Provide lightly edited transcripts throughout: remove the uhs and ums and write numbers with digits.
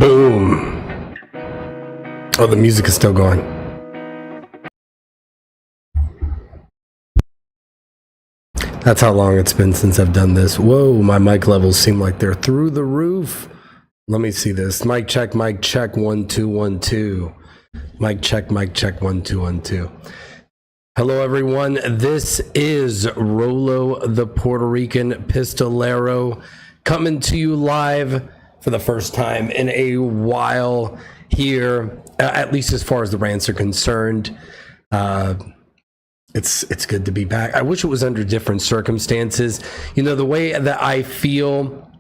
Boom. Oh, the music is still going. That's how long it's been since I've done this. Whoa, my mic levels seem like they're through the roof. Let me see this. Mic check, 1 2 1 2. Mic check, 1 2 1 2. Hello, everyone. This is Rolo, the Puerto Rican pistolero, coming to you live for the first time in a while here, at least as far as the rants are concerned. It's good to be back. I wish it was under different circumstances. You know, the way that I feel,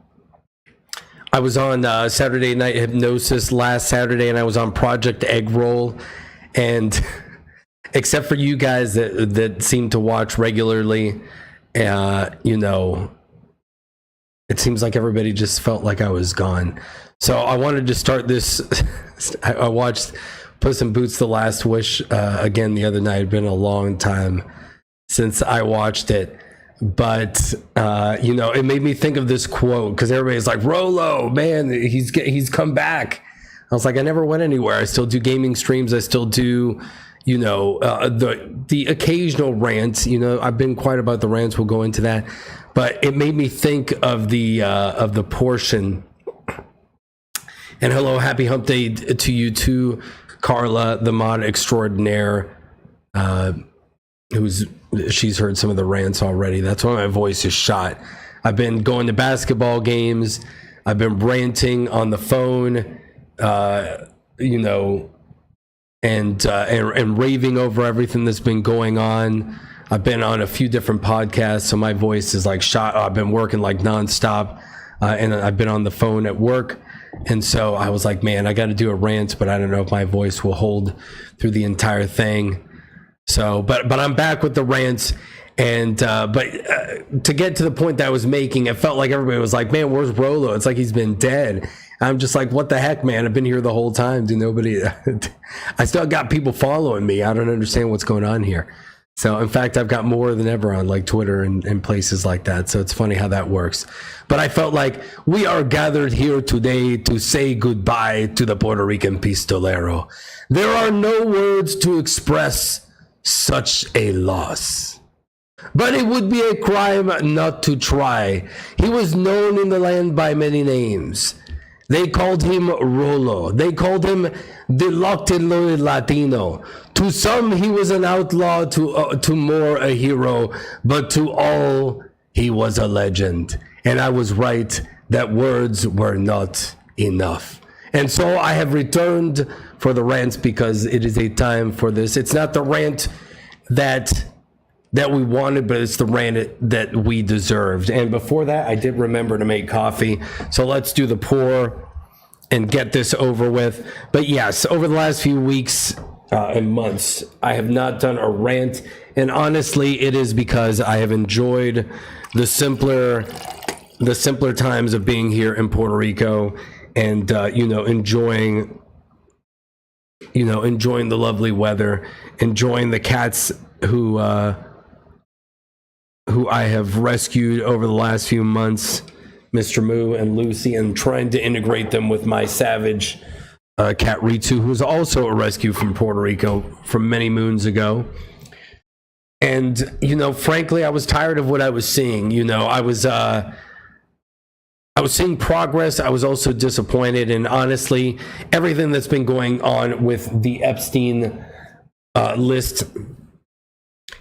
I was on Saturday Night Hypnosis last Saturday, and I was on Project Egg Roll, and except for you guys that seem to watch regularly, you know, it seems like everybody just felt like I was gone. So I wanted to start this. I watched Puss in Boots: The Last Wish again the other night. It'd been a long time since I watched it, but you know, it made me think of this quote because everybody's like, "Rolo, man, he's come back." I was like, I never went anywhere. I still do gaming streams. I still do, you know, the occasional rants. You know, I've been quiet about the rants. We'll go into that, but it made me think of the portion. And hello, happy hump day to you too, Carla, the mod extraordinaire. She's heard some of the rants already. That's why my voice is shot. I've been going to basketball games. I've been ranting on the phone, you know, and raving over everything that's been going on. I've been on a few different podcasts, so my voice is like shot. I've been working like nonstop, and I've been on the phone at work. And so I was like, man, I got to do a rant, but I don't know if my voice will hold through the entire thing. So, but I'm back with the rants. And, to get to the point that I was making, it felt like everybody was like, man, where's Rolo? It's like he's been dead. I'm just like, what the heck, man? I've been here the whole time. I still got people following me. I don't understand what's going on here. So, in fact, I've got more than ever on like Twitter and places like that. So it's funny how that works. But I felt like we are gathered here today to say goodbye to the Puerto Rican pistolero. There are no words to express such a loss. But it would be a crime not to try. He was known in the land by many names. They called him Rolo. They called him the locked and loaded Latino. To some, he was an outlaw, to more a hero, but to all, he was a legend. And I was right that words were not enough. And so I have returned for the rants because it is a time for this. It's not the rant that we wanted, but it's the rant that we deserved. And before that, I did remember to make coffee. So let's do the pour and get this over with. But yes, over the last few weeks and months, I have not done a rant. And honestly, it is because I have enjoyed the simpler times of being here in Puerto Rico and, you know, enjoying the lovely weather, enjoying the cats who I have rescued over the last few months, Mr. Moo and Lucy, and trying to integrate them with my savage cat Ritu, who's also a rescue from Puerto Rico from many moons ago. And, you know, frankly, I was tired of what I was seeing. You know, I was seeing progress. I was also disappointed. And honestly, everything that's been going on with the Epstein list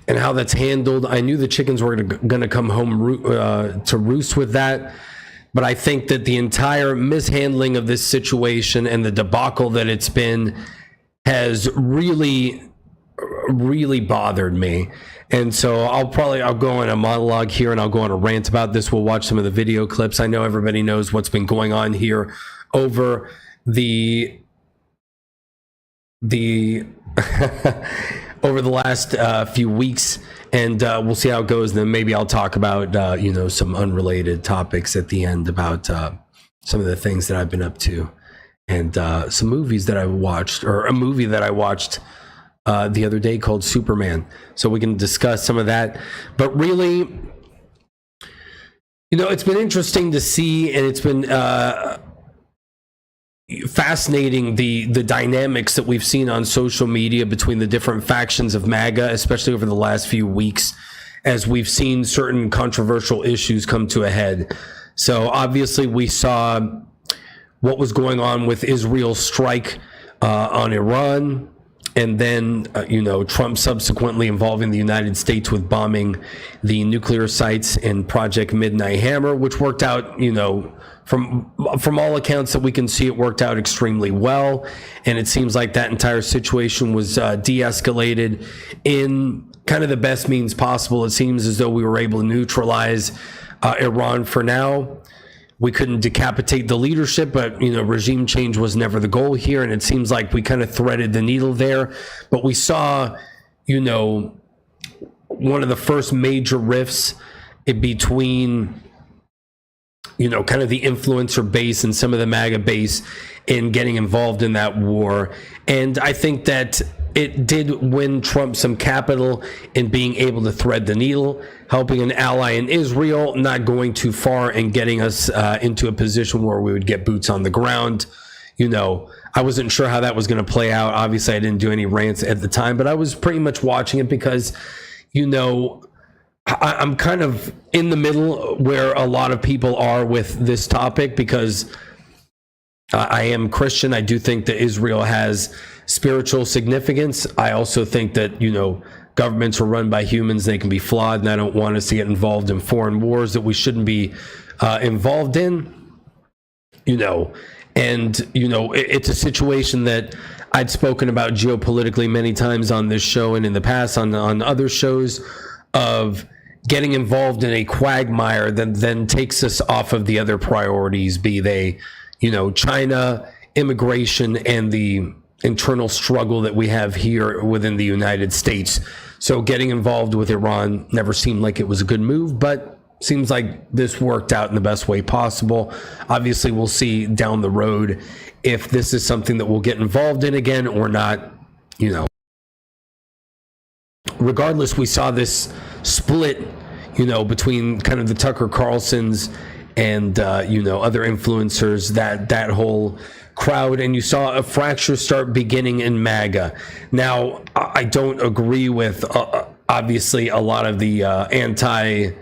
and how that's handled, I knew the chickens were going to come home to roost with that. But I think that the entire mishandling of this situation and the debacle that it's been has really, really bothered me. And so I'll go on a monologue here and I'll go on a rant about this. We'll watch some of the video clips. I know everybody knows what's been going on here over the over the last few weeks, and we'll see how it goes. And then maybe I'll talk about, you know, some unrelated topics at the end about some of the things that I've been up to and some movies that I watched, or a movie that I watched the other day called Superman. So we can discuss some of that. But really, you know, it's been interesting to see, and it's been fascinating the dynamics that we've seen on social media between the different factions of MAGA, especially over the last few weeks, as we've seen certain controversial issues come to a head. So obviously we saw what was going on with Israel's strike on Iran, and then, Trump subsequently involving the United States with bombing the nuclear sites in Project Midnight Hammer, which worked out, from all accounts that we can see, it worked out extremely well. And it seems like that entire situation was de-escalated in kind of the best means possible. It seems as though we were able to neutralize Iran for now. We couldn't decapitate the leadership, but, regime change was never the goal here. And it seems like we kind of threaded the needle there. But we saw, one of the first major rifts between, kind of the influencer base and some of the MAGA base in getting involved in that war. And I think that it did win Trump some capital in being able to thread the needle, helping an ally in Israel, not going too far and getting us into a position where we would get boots on the ground. I wasn't sure how that was going to play out. Obviously, I didn't do any rants at the time, but I was pretty much watching it because, I'm kind of in the middle where a lot of people are with this topic, because I am Christian. I do think that Israel has spiritual significance. I also think that, governments are run by humans. They can be flawed, and I don't want us to get involved in foreign wars that we shouldn't be involved in, it's a situation that I'd spoken about geopolitically many times on this show and in the past on other shows, of getting involved in a quagmire that then takes us off of the other priorities, be they, China, immigration, and the internal struggle that we have here within the United States. So getting involved with Iran never seemed like it was a good move, but seems like this worked out in the best way possible. Obviously, we'll see down the road if this is something that we'll get involved in again or not. Regardless, we saw this split, between kind of the Tucker Carlsons and, other influencers, that whole crowd, and you saw a fracture start beginning in MAGA. Now, I don't agree with, obviously, a lot of the anti-Jewish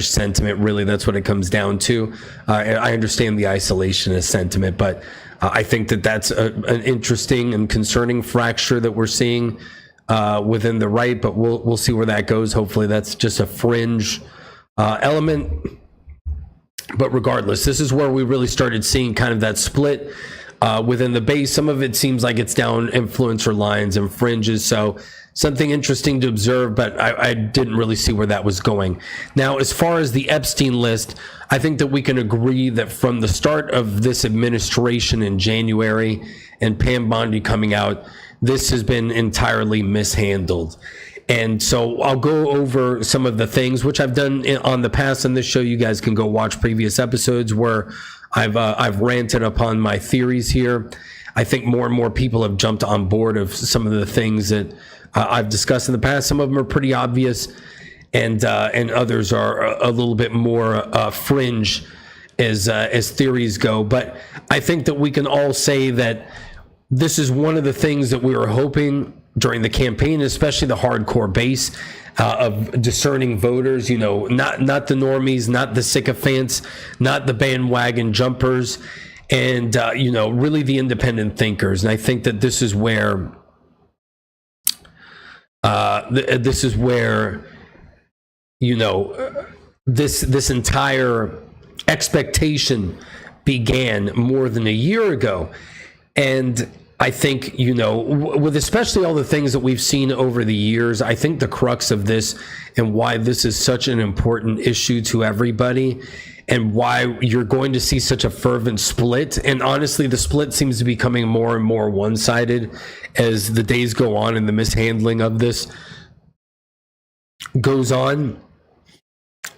sentiment. Really, that's what it comes down to. I understand the isolationist sentiment, but I think that that's an interesting and concerning fracture that we're seeing within the right, but we'll see where that goes. Hopefully that's just a fringe element. But regardless, this is where we really started seeing kind of that split within the base. Some of it seems like it's down influencer lines and fringes, so something interesting to observe, but I didn't really see where that was going. Now, as far as the Epstein list, I think that we can agree that from the start of this administration in January and Pam Bondi coming out, this has been entirely mishandled. And so I'll go over some of the things which I've done on the past on this show. You guys can go watch previous episodes where I've ranted upon my theories here. I think more and more people have jumped on board of some of the things that I've discussed in the past. Some of them are pretty obvious, and others are a little bit more fringe as theories go. But I think that we can all say that this is one of the things that we were hoping during the campaign, especially the hardcore base of discerning voters, not the normies, not the sycophants, not the bandwagon jumpers, and really the independent thinkers. And I think that this is where this entire expectation began more than a year ago. And I think, with especially all the things that we've seen over the years, I think the crux of this and why this is such an important issue to everybody and why you're going to see such a fervent split. And honestly, the split seems to be becoming more and more one-sided as the days go on and the mishandling of this goes on.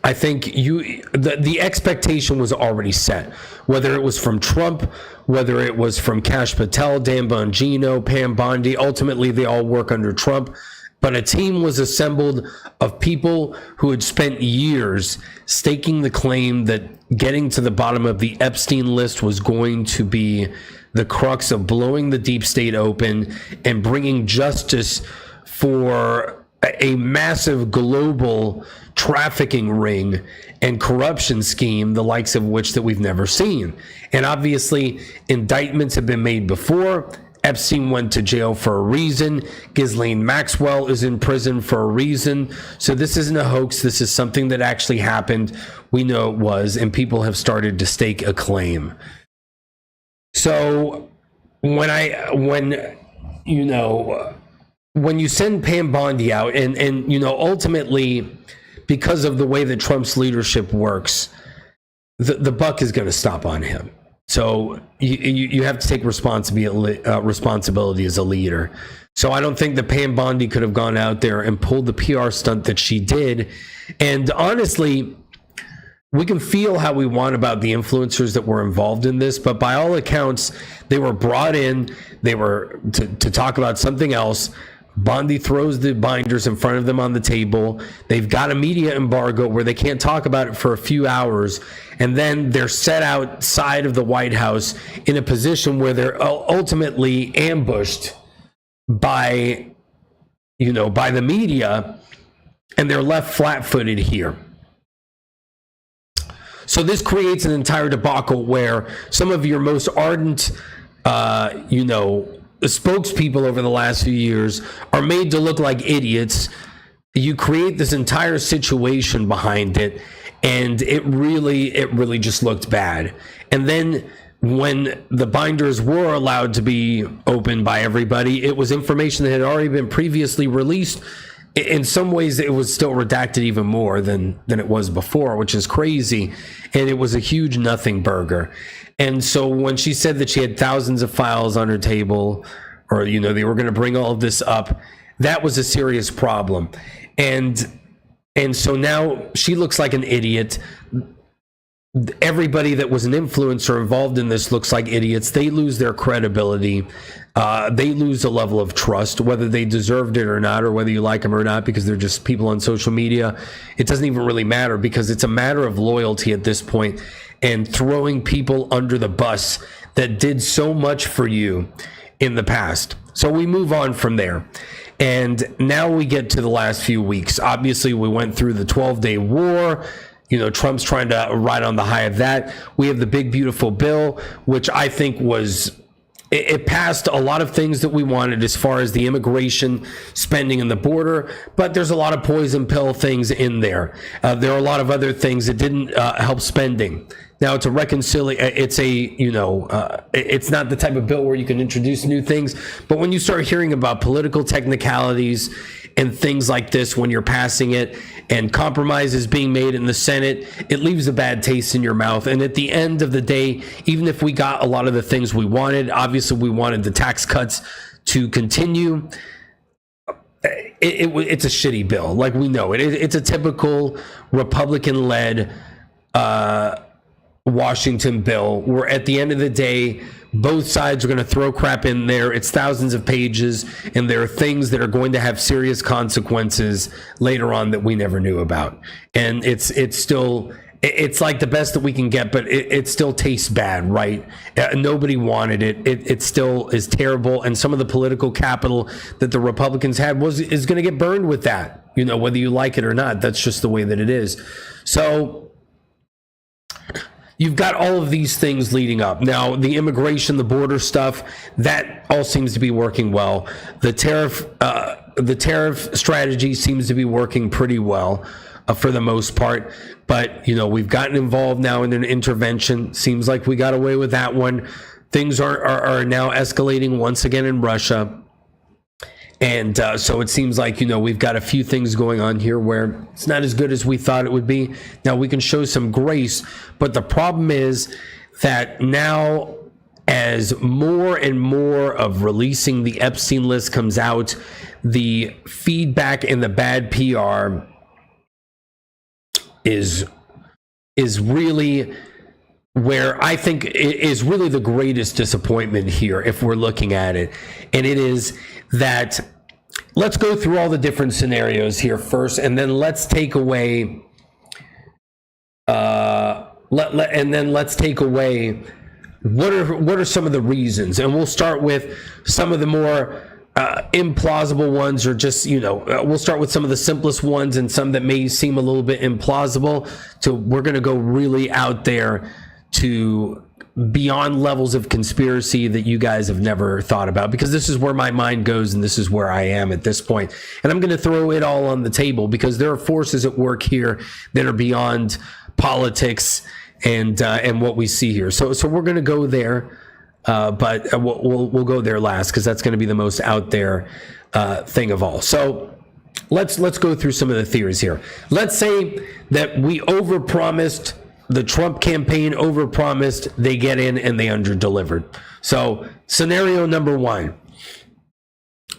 I think the expectation was already set, whether it was from Trump, whether it was from Kash Patel, Dan Bongino, Pam Bondi. Ultimately, they all work under Trump. But a team was assembled of people who had spent years staking the claim that getting to the bottom of the Epstein list was going to be the crux of blowing the deep state open and bringing justice for a massive global trafficking ring and corruption scheme, the likes of which that we've never seen. And obviously, indictments have been made before. Epstein went to jail for a reason. Ghislaine Maxwell is in prison for a reason. So this isn't a hoax. This is something that actually happened. We know it was, and people have started to stake a claim. So when you send Pam Bondi out, and ultimately, because of the way that Trump's leadership works, the buck is going to stop on him. So you have to take responsibility as a leader. So I don't think that Pam Bondi could have gone out there and pulled the PR stunt that she did. And honestly, we can feel how we want about the influencers that were involved in this, but by all accounts, they were brought in. They were to talk about something else. Bondi throws the binders in front of them on the table. They've got a media embargo where they can't talk about it for a few hours. And then they're set outside of the White House in a position where they're ultimately ambushed by the media, and they're left flat-footed here. So this creates an entire debacle where some of your most ardent, spokespeople over the last few years are made to look like idiots. You create this entire situation behind it, and it really just looked bad. And then when the binders were allowed to be opened by everybody, it was information that had already been previously released. In some ways, it was still redacted even more than it was before, which is crazy. And it was a huge nothing burger. And so when she said that she had thousands of files on her table, or, they were going to bring all of this up, that was a serious problem. And so now she looks like an idiot. Everybody that was an influencer involved in this looks like idiots. They lose their credibility. They lose a level of trust, whether they deserved it or not, or whether you like them or not, because they're just people on social media. It doesn't even really matter, because it's a matter of loyalty at this point, and throwing people under the bus that did so much for you in the past. So we move on from there. And now we get to the last few weeks. Obviously, we went through the 12-day war. Trump's trying to ride on the high of that. We have the big, beautiful bill, which I think it passed a lot of things that we wanted as far as the immigration spending and the border, but there's a lot of poison pill things in there. There are a lot of other things that didn't help spending. Now, it's a reconciliation. It's not the type of bill where you can introduce new things, but when you start hearing about political technicalities and things like this, when you're passing it and compromises being made in the Senate, it leaves a bad taste in your mouth. And at the end of the day, even if we got a lot of the things we wanted, obviously we wanted the tax cuts to continue. It's a shitty bill. Like, we know it. It's a typical Republican-led Washington bill, where at the end of the day, both sides are going to throw crap in there. It's thousands of pages, and there are things that are going to have serious consequences later on that we never knew about. And it's like the best that we can get, but it still tastes bad, right? Nobody wanted it. It still is terrible. And some of the political capital that the Republicans had is going to get burned with that, whether you like it or not. That's just the way that it is. So you've got all of these things leading up. Now, the immigration, the border stuff, that all seems to be working well. The tariff strategy seems to be working pretty well for the most part. But, we've gotten involved now in an intervention. Seems like we got away with that one. Things are now escalating once again in Russia. And so it seems like, we've got a few things going on here where it's not as good as we thought it would be. Now, we can show some grace, but the problem is that now, as more and more of releasing the Epstein list comes out, the feedback and the bad PR is really where I think is really the greatest disappointment here, if we're looking at it. And it is that let's go through all the different scenarios here first, and then let's take away let's take away what are some of the reasons, and we'll start with some of the more implausible ones, or just, we'll start with some of the simplest ones and some that may seem a little bit implausible. So we're going to go really out there to beyond levels of conspiracy that you guys have never thought about, because this is where my mind goes and this is where I am at this point. And I'm going to throw it all on the table because there are forces at work here that are beyond politics and what we see here. So we're going to go there. But we'll go there last because that's going to be the most out there thing of all. So let's go through some of the theories here. Let's say that we overpromised, the Trump campaign overpromised, they get in and they underdelivered. So scenario number one,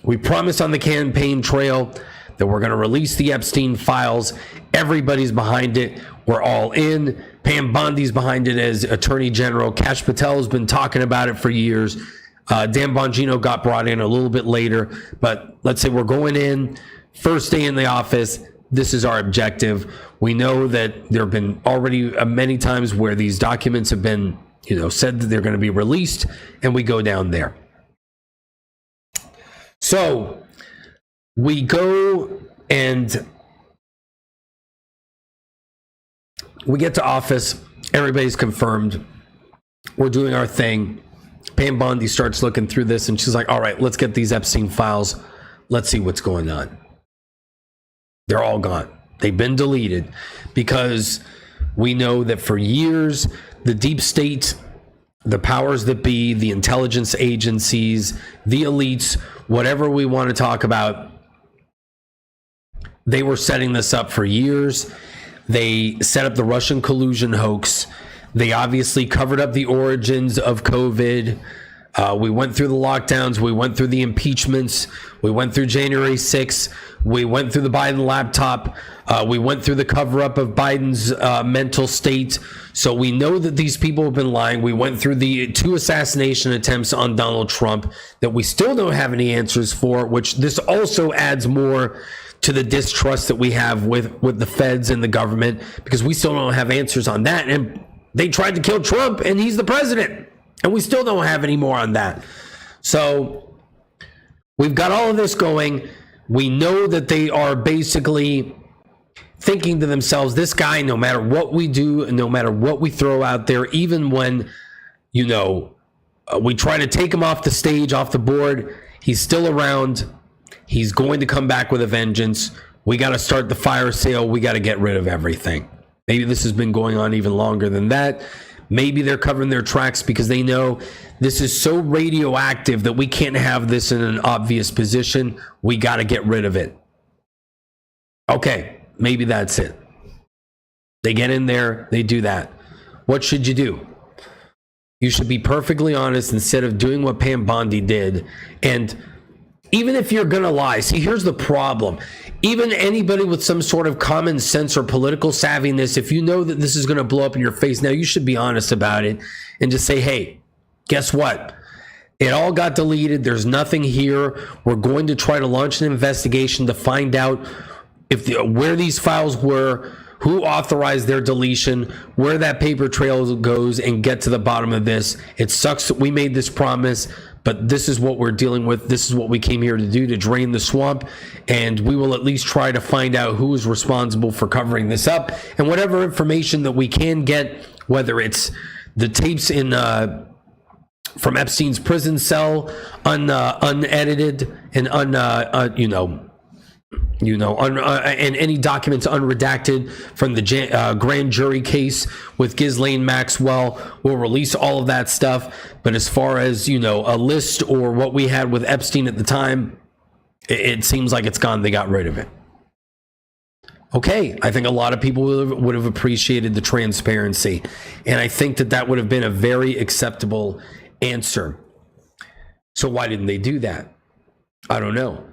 we promise on the campaign trail that we're going to release the Epstein files. Everybody's behind it. We're all in. Pam Bondi's behind it as Attorney General. Kash Patel's been talking about it for years. Dan Bongino got brought in a little bit later. But let's say we're going in, first day in the office. This is our objective. We know that there have been already many times where these documents have been, said that they're going to be released, and we go down there. So we go and we get to office. Everybody's confirmed. We're doing our thing. Pam Bondi starts looking through this and she's like, all right, let's get these Epstein files. Let's see what's going on. They're all gone. They've been deleted because we know that for years, the deep state, the powers that be, the intelligence agencies, the elites, whatever we want to talk about, they were setting this up for years. They set up the Russian collusion hoax. They obviously covered up the origins of COVID. We went through the lockdowns. We went through the impeachments. We went through January 6th. We went through the Biden laptop. We went through the cover-up of Biden's mental state. So we know that these people have been lying. We went through the 2 assassination attempts on Donald Trump that we still don't have any answers for, which this also adds more to the distrust that we have with the feds and the government, because we still don't have answers on that. And they tried to kill Trump and he's the president, and we still don't have any more on that. So we've got all of this going. We know that they are basically thinking to themselves, this guy, no matter what we do, no matter what we throw out there, even when, we try to take him off the stage, off the board, he's still around. He's going to come back with a vengeance. We got to start the fire sale. We got to get rid of everything. Maybe this has been going on even longer than that. Maybe they're covering their tracks because they know this is so radioactive that we can't have this in an obvious position. We got to get rid of it. Okay, maybe that's it. They get in there, they do that. What should you do? You should be perfectly honest instead of doing what Pam Bondi did. And even if you're going to lie, see, here's the problem. Even anybody with some sort of common sense or political savviness, if you know that this is going to blow up in your face, now you should be honest about it and just say, hey, guess what? It all got deleted. There's nothing here. We're going to try to launch an investigation to find out where these files were, who authorized their deletion, where that paper trail goes, and get to the bottom of this. It sucks that we made this promise, but this is what we're dealing with. This is what we came here to do, to drain the swamp. And we will at least try to find out who is responsible for covering this up. And whatever information that we can get, whether it's the tapes from Epstein's prison cell, unedited and and any documents unredacted from the grand jury case with Ghislaine Maxwell, we'll release all of that stuff. But as far as, a list or what we had with Epstein at the time, it seems like it's gone. They got rid of it. Okay, I think a lot of people would have appreciated the transparency. And I think that would have been a very acceptable answer. So why didn't they do that? I don't know.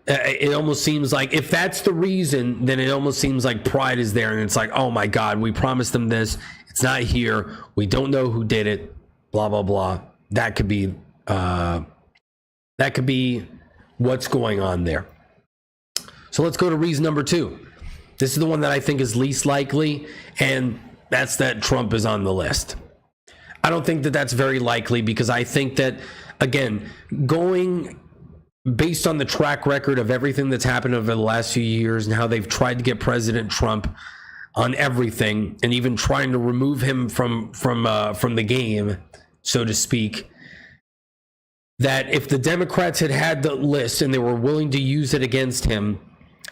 It almost seems like if that's the reason, then it almost seems like pride is there. And it's like, oh my God, we promised them this. It's not here. We don't know who did it. Blah, blah, blah. That could be what's going on there. So let's go to reason number 2. This is the one that I think is least likely, and that's that Trump is on the list. I don't think that that's very likely, because I think that, again, going based on the track record of everything that's happened over the last few years and how they've tried to get President Trump on everything, and even trying to remove him from the game, so to speak, that if the Democrats had the list and they were willing to use it against him,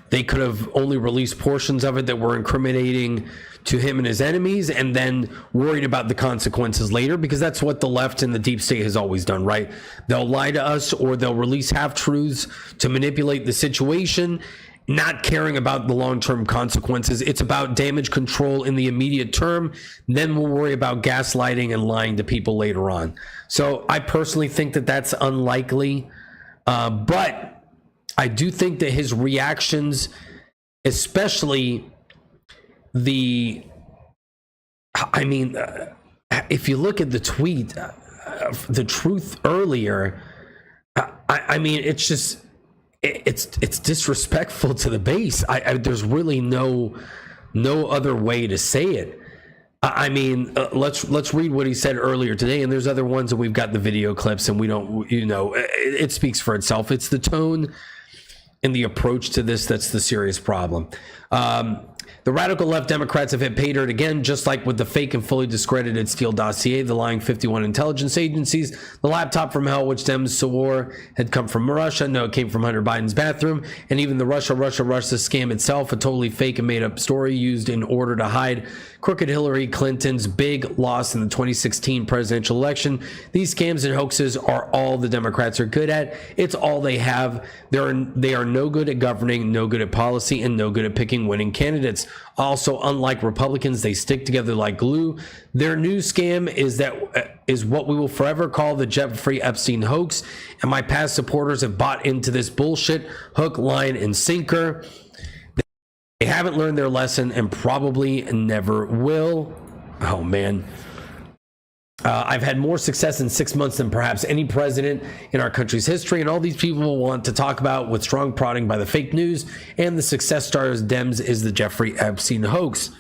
they could have only released portions of it that were incriminating to him and his enemies, and then worried about the consequences later, because that's what the left and the deep state has always done, right? They'll lie to us, or they'll release half-truths to manipulate the situation, not caring about the long-term consequences. It's about damage control in the immediate term. Then we'll worry about gaslighting and lying to people later on. So I personally think that that's unlikely, but I do think that his reactions, especially if you look at the tweet, the truth earlier, it's just, it's disrespectful to the base. There's really no other way to say it. Let's read what he said earlier today, and there's other ones, and we've got the video clips, and we don't, it speaks for itself. It's the tone and the approach to this that's the serious problem. The radical left Democrats have hit pay dirt again, just like with the fake and fully discredited Steele dossier, the lying 51 intelligence agencies, the laptop from hell, which Dems swore had come from Russia. No, it came from Hunter Biden's bathroom. And even the Russia scam itself, a totally fake and made up story used in order to hide crooked Hillary Clinton's big loss in the 2016 presidential election. These scams and hoaxes are all the Democrats are good at. It's all they have. They are no good at governing, no good at policy, and no good at picking winning candidates. Also, unlike Republicans, they stick together like glue. Their new scam is what we will forever call the Jeffrey Epstein hoax, and my past supporters have bought into this bullshit hook, line, and sinker. They haven't learned their lesson and probably never will. Oh, man. I've had more success in 6 months than perhaps any president in our country's history, and all these people want to talk about with strong prodding by the fake news and the success stars Dems is the Jeffrey Epstein hoax.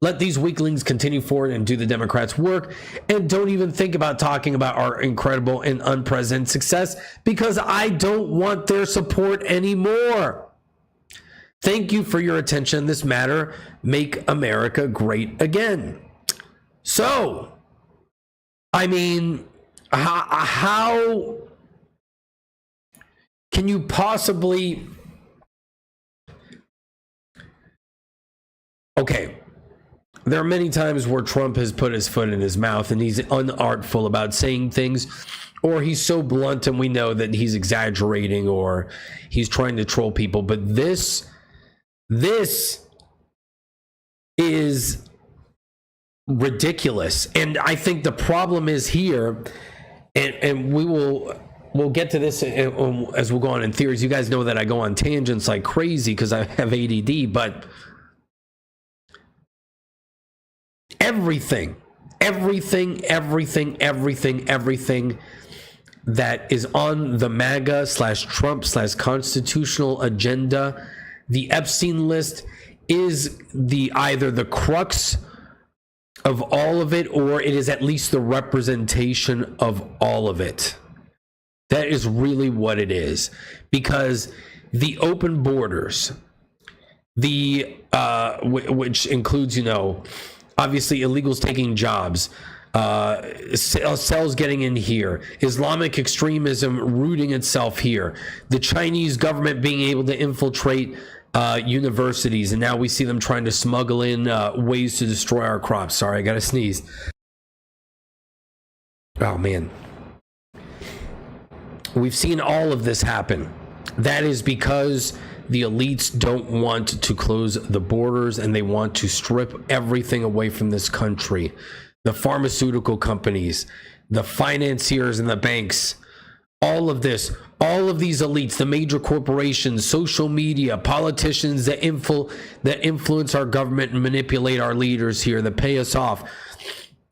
Let these weaklings continue forward and do the Democrats' work, and don't even think about talking about our incredible and unprecedented success, because I don't want their support anymore. Thank you for your attention in this matter. Make America great again. So, how can you possibly... Okay, there are many times where Trump has put his foot in his mouth and he's unartful about saying things, or he's so blunt and we know that he's exaggerating or he's trying to troll people. But this is ridiculous. And I think the problem is here, and we'll get to this as we'll go on in theories. You guys know that I go on tangents like crazy because I have ADD, but everything that is on the MAGA / Trump / constitutional agenda, the Epstein list, is either the crux of all of it, or it is at least the representation of all of it. That is really what it is, because the open borders, which includes, obviously illegals taking jobs, cells getting in here, Islamic extremism rooting itself here, the Chinese government being able to infiltrate universities, and now we see them trying to smuggle in ways to destroy our crops. Sorry, I gotta sneeze. Oh man, we've seen all of this happen. That is because the elites don't want to close the borders, and they want to strip everything away from this country. The pharmaceutical companies, the financiers and the banks, all of these elites, the major corporations, social media, politicians that influence our government and manipulate our leaders here, that pay us off,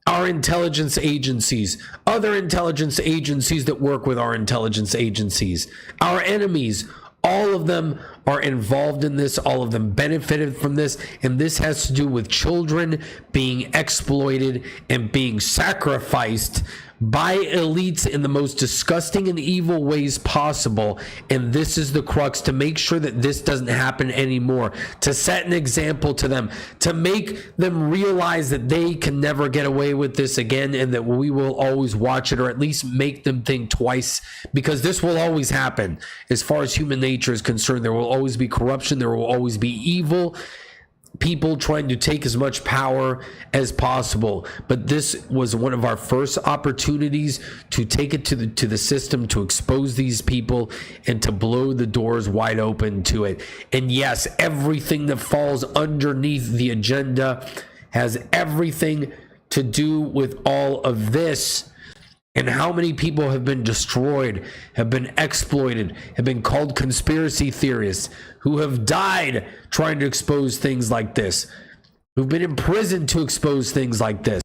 our intelligence agencies, other intelligence agencies that work with our intelligence agencies, our enemies, All of them are involved in this. All of them benefited from this. And this has to do with children being exploited and being sacrificed by elites in the most disgusting and evil ways possible. And this is the crux, to make sure that this doesn't happen anymore, to set an example to them, to make them realize that they can never get away with this again, and that we will always watch it, or at least make them think twice, because this will always happen. As far as human nature is concerned, there will always be corruption, there will always be evil people trying to take as much power as possible. But this was one of our first opportunities to take it to the system, to expose these people and to blow the doors wide open to it. And yes, everything that falls underneath the agenda has everything to do with all of this. And how many people have been destroyed, have been exploited, have been called conspiracy theorists, who have died trying to expose things like this, who've been imprisoned to expose things like this.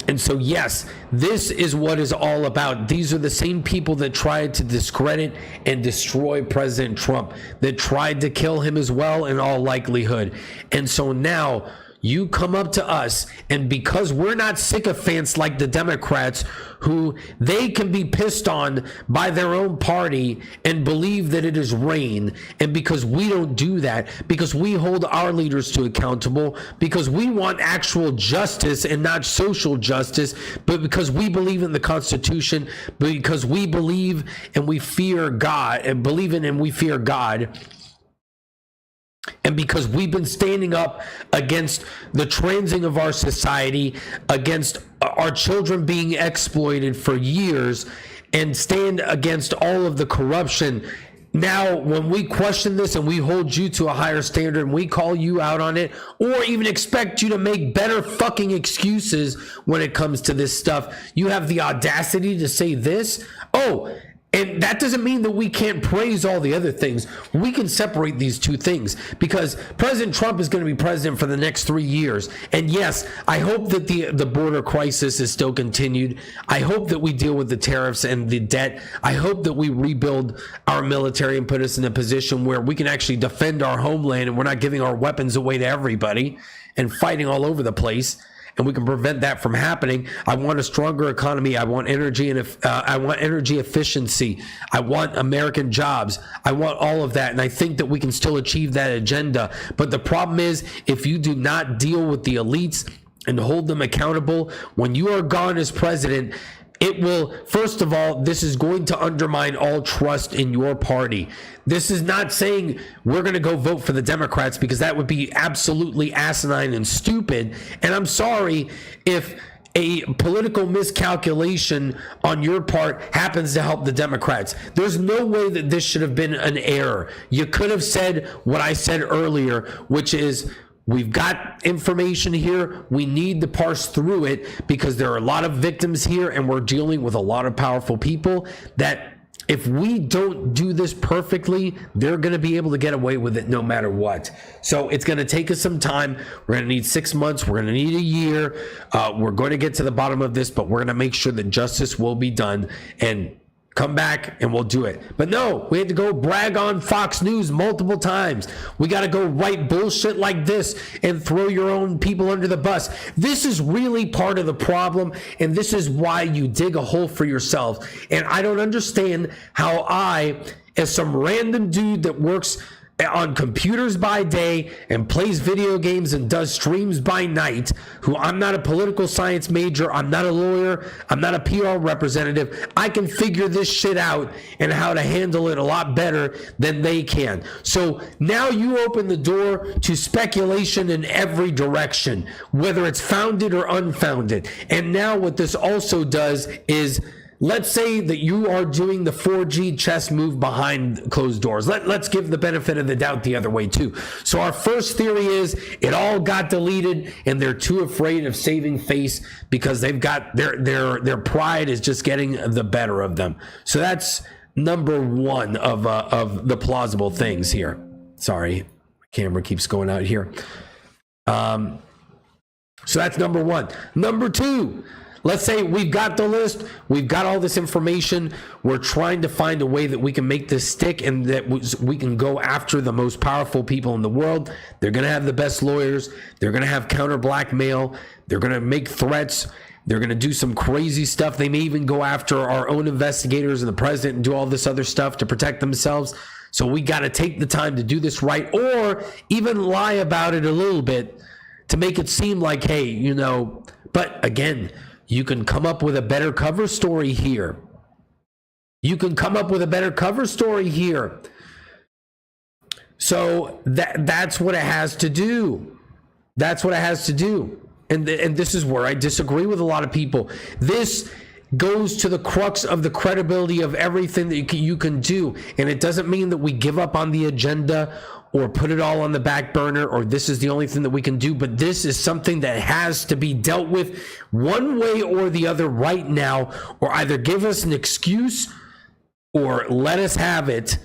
And so, yes, this is what it's all about. These are the same people that tried to discredit and destroy President Trump, that tried to kill him as well, in all likelihood. And so now, you come up to us, and because we're not sycophants like the Democrats, who they can be pissed on by their own party and believe that it is rain, and because we don't do that, because we hold our leaders to accountable, because we want actual justice and not social justice, but because we believe in the Constitution, because we believe and we fear God, and believe in and we fear God, and because we've been standing up against the transing of our society, against our children being exploited for years, and stand against all of the corruption. Now, when we question this and we hold you to a higher standard and we call you out on it, or even expect you to make better fucking excuses when it comes to this stuff, you have the audacity to say this? Oh, and that doesn't mean that we can't praise all the other things. We can separate these two things, because President Trump is going to be president for the next 3 years. And yes, I hope that the border crisis is still continued. I hope that we deal with the tariffs and the debt. I hope that we rebuild our military and put us in a position where we can actually defend our homeland, and we're not giving our weapons away to everybody and fighting all over the place. And we can prevent that from happening. I want a stronger economy. I want energy, and I want energy efficiency. I want American jobs. I want all of that, and I think that we can still achieve that agenda. But the problem is, if you do not deal with the elites and hold them accountable, when you are gone as president, it will, first of all, this is going to undermine all trust in your party. This is not saying we're going to go vote for the Democrats, because that would be absolutely asinine and stupid. And I'm sorry if a political miscalculation on your part happens to help the Democrats. There's no way that this should have been an error. You could have said what I said earlier, which is, we've got information here. We need to parse through it, because there are a lot of victims here, and we're dealing with a lot of powerful people that, if we don't do this perfectly, they're going to be able to get away with it no matter what. So it's going to take us some time. We're going to need 6 months. We're going to need a year. We're going to get to the bottom of this, but we're going to make sure that justice will be done, and come back and we'll do it. But no, we had to go brag on Fox News multiple times. We got to go write bullshit like this and throw your own people under the bus. This is really part of the problem, and this is why you dig a hole for yourself. And I don't understand how I, as some random dude that works on computers by day and plays video games and does streams by night, who, I'm not a political science major, I'm not a lawyer, I'm not a PR representative, I can figure this shit out and how to handle it a lot better than they can. So now you open the door to speculation in every direction, whether it's founded or unfounded. And now what this also does is, let's say that you are doing the 4G chess move behind closed doors. Let's give the benefit of the doubt the other way too. So our first theory is it all got deleted, and they're too afraid of saving face because they've got their pride is just getting the better of them. So that's number one of the plausible things here. Sorry, my camera keeps going out here. So that's number one. Number two, let's say we've got the list, we've got all this information, we're trying to find a way that we can make this stick and that we can go after the most powerful people in the world. They're going to have the best lawyers. They're going to have counter blackmail. They're going to make threats. They're going to do some crazy stuff. They may even go after our own investigators and the president and do all this other stuff to protect themselves. So we got to take the time to do this right, or even lie about it a little bit to make it seem like, hey, you know, but again, you can come up with a better cover story here. You can come up with a better cover story here. So that's what it has to do. That's what it has to do. And this is where I disagree with a lot of people. This goes to the crux of the credibility of everything that you can do. And it doesn't mean that we give up on the agenda or put it all on the back burner or this is the only thing that we can do. But this is something that has to be dealt with one way or the other right now, or either give us an excuse or let us have it.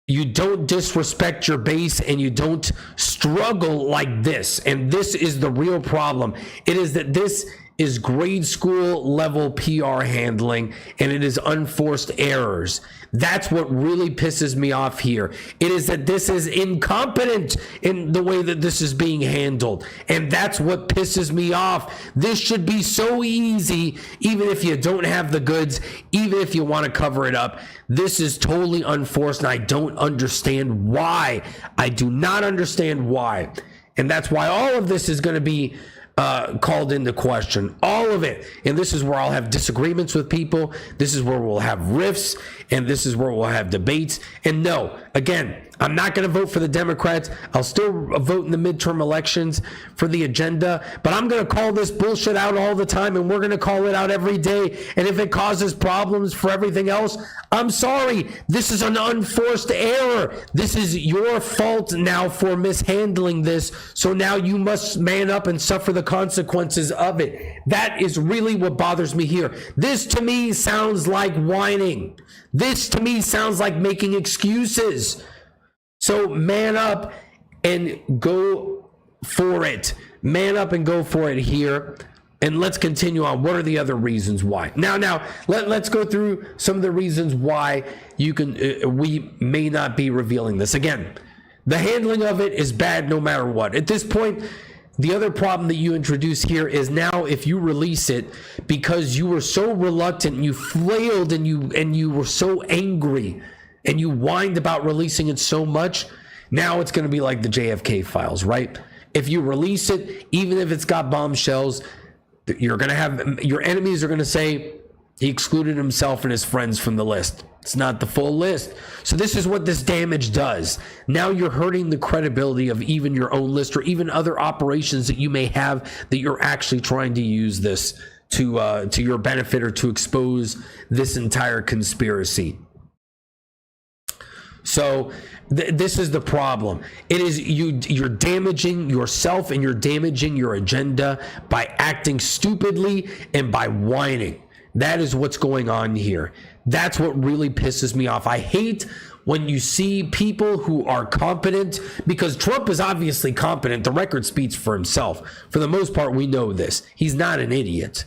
You don't disrespect your base and you don't struggle like this. And this is the real problem. It is that this is grade school level PR handling, and it is unforced errors. That's what really pisses me off here. It is that this is incompetent in the way that this is being handled, and that's what pisses me off. This should be so easy, even if you don't have the goods, even if you want to cover it up. This is totally unforced, and I don't understand why. I do not understand why. And that's why all of this is going to be called into question, all of it. And this is where I'll have disagreements with people. This is where we'll have rifts, and this is where we'll have debates. And no, again, I'm not going to vote for the Democrats. I'll still vote in the midterm elections for the agenda, but I'm going to call this bullshit out all the time, and we're going to call it out every day. And if it causes problems for everything else, I'm sorry. This is an unforced error. This is your fault now for mishandling this. So now you must man up and suffer the consequences of it. That is really what bothers me here. This to me sounds like whining. This to me sounds like making excuses. So man up and go for it. Man up and go for it here. And let's continue on. What are the other reasons why? Now, let's go through some of the reasons why we may not be revealing this. Again, the handling of it is bad no matter what. At this point, the other problem that you introduce here is now if you release it because you were so reluctant and you flailed and you were so angry and you whined about releasing it so much, now it's going to be like the JFK files, right? If you release it, even if it's got bombshells, you're going to have your enemies are going to say he excluded himself and his friends from the list. It's not the full list. So this is what this damage does. Now you're hurting the credibility of even your own list or even other operations that you may have that you're actually trying to use this to your benefit or to expose this entire conspiracy. So this is the problem. It is you're damaging yourself and you're damaging your agenda by acting stupidly and by whining. That is what's going on here. That's what really pisses me off. I hate when you see people who are competent, because Trump is obviously competent. The record speaks for himself. For the most part, we know this. He's not an idiot.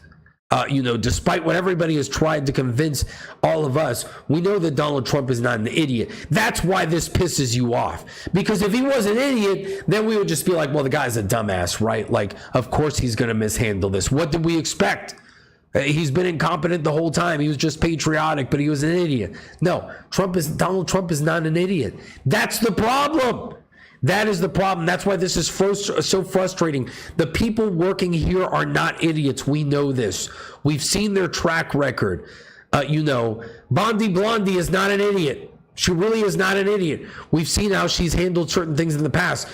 Despite what everybody has tried to convince all of us, we know that Donald Trump is not an idiot. That's why this pisses you off. Because if he was an idiot, then we would just be like, well, the guy's a dumbass, right? Like, of course he's going to mishandle this. What did we expect? He's been incompetent the whole time. He was just patriotic, but he was an idiot. No, Donald Trump is not an idiot. That's the problem. That is the problem. That's why this is so frustrating. The people working here are not idiots. We know this. We've seen their track record. Bondi Blondie is not an idiot. She really is not an idiot. We've seen how she's handled certain things in the past.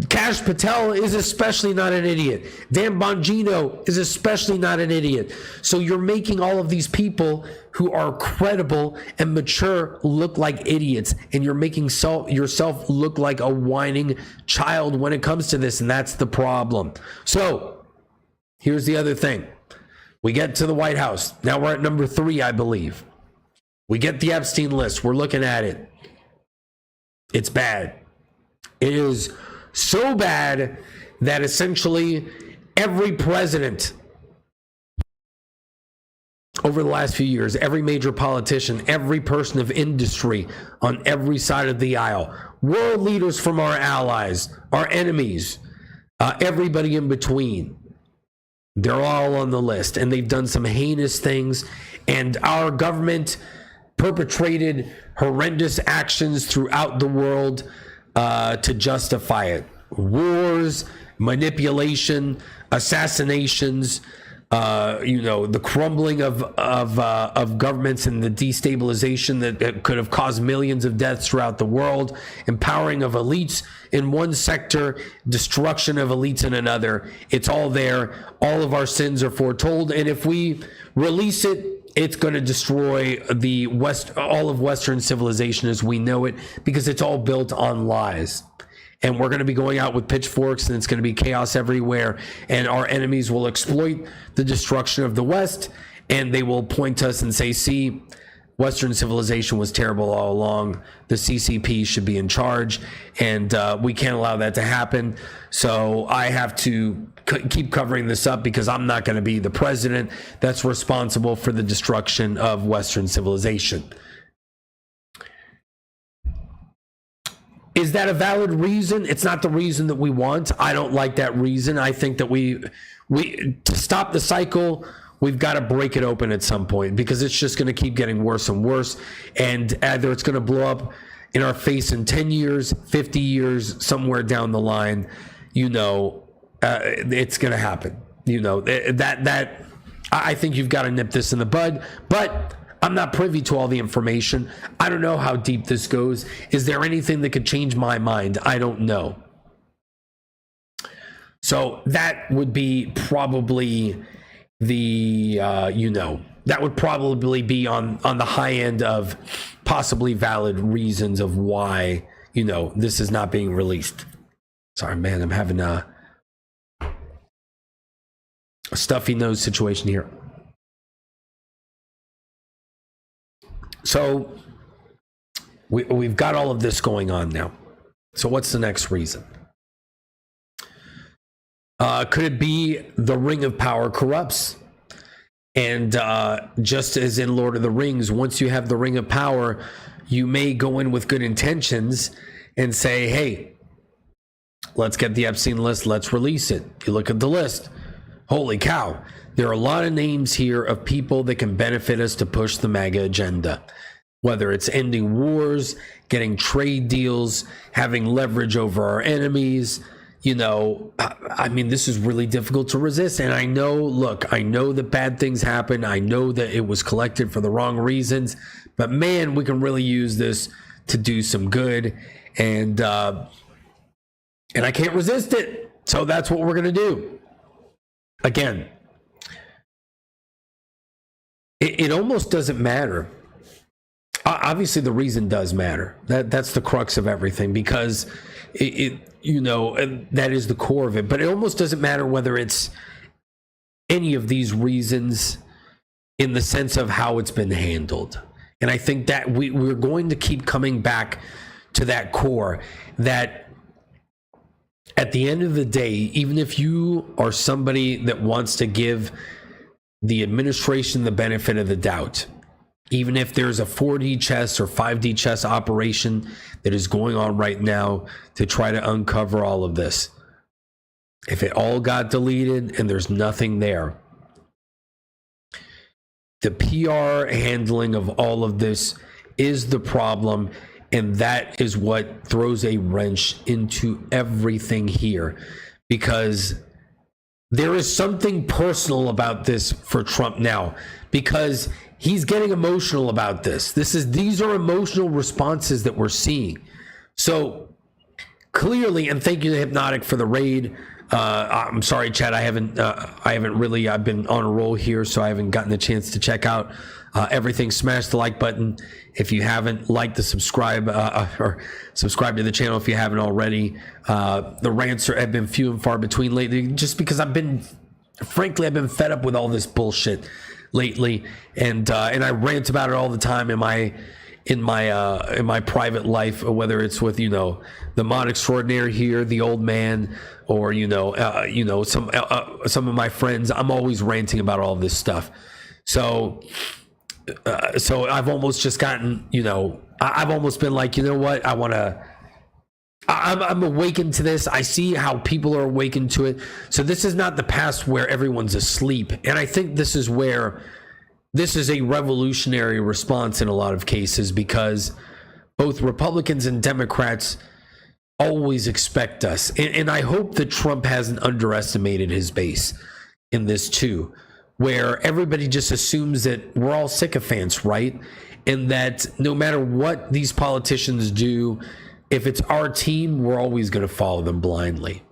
Kash Patel is especially not an idiot. Dan Bongino is especially not an idiot. So you're making all of these people who are credible and mature look like idiots, and you're making yourself look like a whining child when it comes to this, and that's the problem. So here's the other thing. We get to the White House. Now we're at number 3, I believe. We get the Epstein list. We're looking at it. It's bad. It is so bad that essentially every president over the last few years, every major politician, every person of industry on every side of the aisle, world leaders from our allies, our enemies, everybody in between, they're all on the list, and they've done some heinous things, and our government perpetrated horrendous actions throughout the world to justify it. Wars, manipulation, assassinations, the crumbling of governments and the destabilization that could have caused millions of deaths throughout the world, empowering of elites in one sector, destruction of elites in another. It's all there. All of our sins are foretold, and if we release it, it's going to destroy all of Western civilization as we know it, because it's all built on lies. And we're going to be going out with pitchforks, and it's going to be chaos everywhere. And our enemies will exploit the destruction of the West, and they will point to us and say, see, Western civilization was terrible all along. The CCP should be in charge, and we can't allow that to happen. So I have to keep covering this up, because I'm not going to be the president that's responsible for the destruction of Western civilization. Is that a valid reason? It's not the reason that we want. I don't like that reason. I think that we to stop the cycle, we've got to break it open at some point, because it's just going to keep getting worse and worse. And either it's going to blow up in our face in 10 years, 50 years, somewhere down the line, it's going to happen. That I think you've got to nip this in the bud, but I'm not privy to all the information. I don't know how deep this goes. Is there anything that could change my mind? I don't know. So that would be probably that would probably be on the high end of possibly valid reasons of why, this is not being released. Sorry, man, I'm having a stuffy nose situation here. So we've got all of this going on now. So what's the next reason? Could it be the Ring of Power corrupts? And just as in Lord of the Rings, once you have the Ring of Power, you may go in with good intentions and say, hey, let's get the Epstein list, let's release it. You look at the list. Holy cow. There are a lot of names here of people that can benefit us to push the MAGA agenda, whether it's ending wars, getting trade deals, having leverage over our enemies. This is really difficult to resist. And I know that bad things happen. I know that it was collected for the wrong reasons, but man, we can really use this to do some good. And I can't resist it. So that's what we're going to do. Again, it almost doesn't matter. Obviously, the reason does matter. That's the crux of everything, because that is the core of it. But it almost doesn't matter whether it's any of these reasons in the sense of how it's been handled. And I think that we're going to keep coming back to that core, that at the end of the day, even if you are somebody that wants to give the administration the benefit of the doubt, even if there's a 4D chess or 5D chess operation that is going on right now to try to uncover all of this, if it all got deleted and there's nothing there, the PR handling of all of this is the problem, and that is what throws a wrench into everything here, because there is something personal about this for Trump now, because he's getting emotional about this. These are emotional responses that we're seeing. So clearly, and thank you to Hypnotic for the raid. I'm sorry, Chad, I've been on a roll here, so I haven't gotten a chance to check out everything. Smash the like button if you haven't, like the subscribe or subscribe to the channel if you haven't already. The rants have been few and far between lately, just because I've been fed up with all this bullshit lately, and I rant about it all the time in my private life, whether it's with the mod extraordinaire here, the old man, or some of my friends. I'm always ranting about all this stuff. So so I've almost just gotten, I've almost been like, you know what, I'm awakened to this. I see how people are awakened to it. So this is not the past where everyone's asleep. And I think this is where this is a revolutionary response in a lot of cases, because both Republicans and Democrats always expect us. And I hope that Trump hasn't underestimated his base in this too, where everybody just assumes that we're all sycophants, right? And that no matter what these politicians do, if it's our team, we're always going to follow them blindly.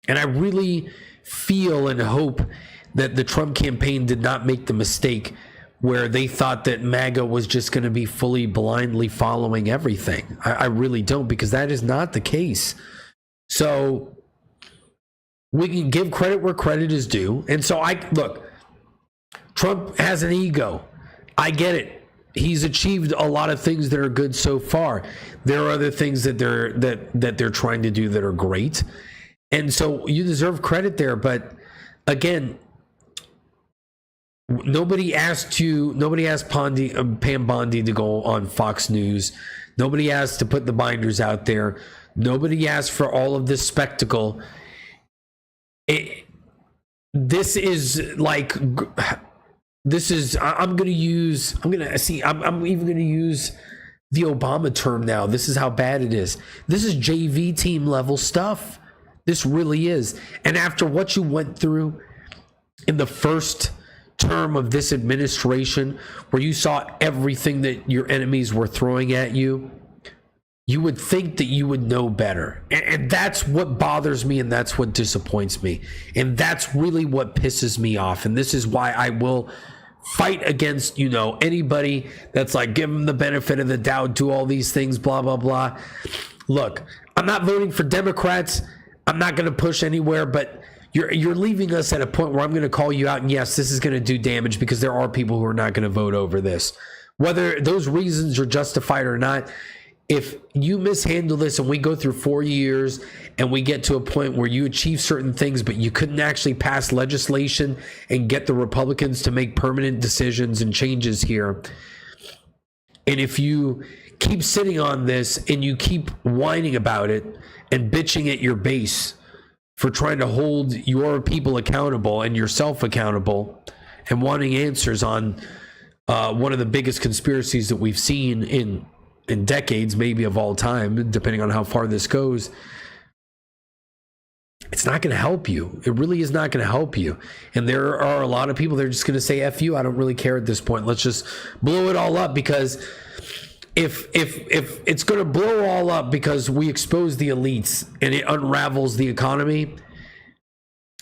And I really feel and hope that the Trump campaign did not make the mistake where they thought that MAGA was just going to be fully blindly following everything. I really don't, because that is not the case. So we can give credit where credit is due. And so look, Trump has an ego. I get it. He's achieved a lot of things that are good so far. There are other things that they're trying to do that are great. And so you deserve credit there. But again, nobody asked Pam Bondi to go on Fox News. Nobody asked to put the binders out there. Nobody asked for all of this spectacle. I'm going to even going to use the Obama term now. This is how bad it is. This is JV team level stuff. This really is. And after what you went through in the first term of this administration, where you saw everything that your enemies were throwing at you, you would think that you would know better. And that's what bothers me, and that's what disappoints me. And that's really what pisses me off. And this is why I will fight against, anybody that's like, give them the benefit of the doubt, do all these things, blah, blah, blah. Look, I'm not voting for Democrats. I'm not going to push anywhere, but you're leaving us at a point where I'm going to call you out. And yes, this is going to do damage, because there are people who are not going to vote over this. Whether those reasons are justified or not, if you mishandle this and we go through 4 years and we get to a point where you achieve certain things, but you couldn't actually pass legislation and get the Republicans to make permanent decisions and changes here, and if you keep sitting on this and you keep whining about it and bitching at your base for trying to hold your people accountable and yourself accountable and wanting answers on one of the biggest conspiracies that we've seen in decades, maybe of all time, depending on how far this goes, it's not going to help you. It really is not going to help you. And there are a lot of people that are just going to say, F you, I don't really care at this point. Let's just blow it all up, because if it's going to blow all up because we expose the elites and it unravels the economy,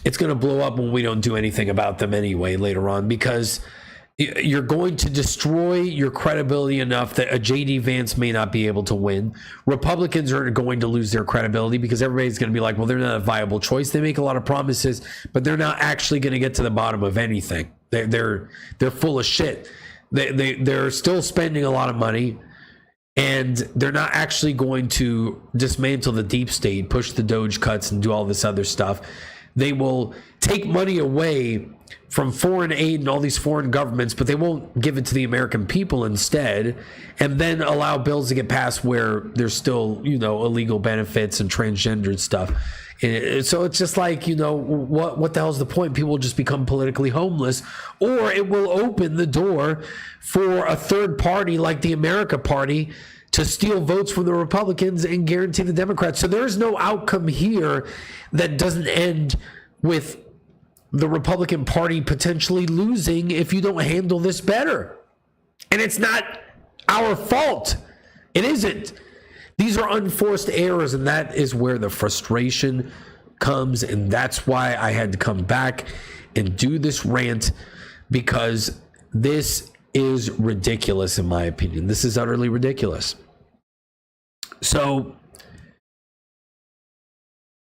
it's going to blow up when we don't do anything about them anyway later on, because you're going to destroy your credibility enough that a J.D. Vance may not be able to win. Republicans are going to lose their credibility, because everybody's going to be like, well, they're not a viable choice. They make a lot of promises, but they're not actually going to get to the bottom of anything. They're full of shit. They're still spending a lot of money, and they're not actually going to dismantle the deep state, push the Doge cuts, and do all this other stuff. They will take money away from foreign aid and all these foreign governments, but they won't give it to the American people instead, and then allow bills to get passed where there's still, illegal benefits and transgendered stuff. And so it's just like, what the hell's the point? People will just become politically homeless, or it will open the door for a third party like the America Party to steal votes from the Republicans and guarantee the Democrats. So there's no outcome here that doesn't end with the Republican Party potentially losing if you don't handle this better. And it's not our fault. It isn't. These are unforced errors, and that is where the frustration comes. And that's why I had to come back and do this rant, because this is ridiculous, in my opinion. This is utterly ridiculous. So,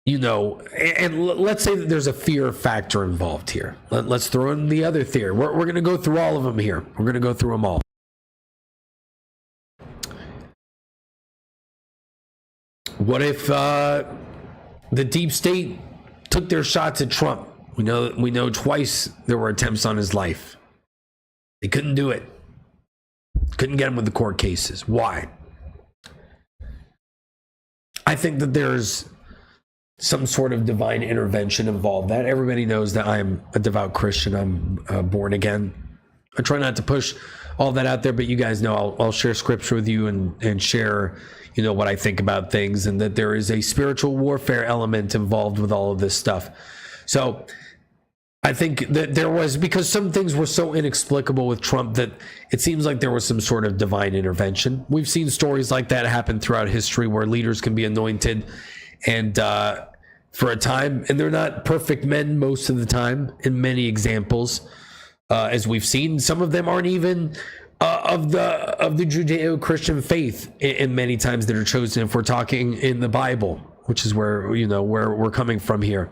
and let's say that there's a fear factor involved here. Let's throw in the other theory. We're going to go through all of them here. We're going to go through them all. What if the deep state took their shots at Trump? We know twice there were attempts on his life. They couldn't do it. Couldn't get him with the court cases. Why? I think that there's some sort of divine intervention involved. That everybody knows that I'm a devout Christian. I'm born again. I try not to push all that out there, but you guys know I'll share scripture with you and share, what I think about things, and that there is a spiritual warfare element involved with all of this stuff. So I think that there was, because some things were so inexplicable with Trump that it seems like there was some sort of divine intervention. We've seen stories like that happen throughout history where leaders can be anointed and for a time, and they're not perfect men most of the time in many examples, as we've seen. Some of them aren't even of the Judeo-Christian faith in many times that are chosen, if we're talking in the Bible, which is where we're coming from here.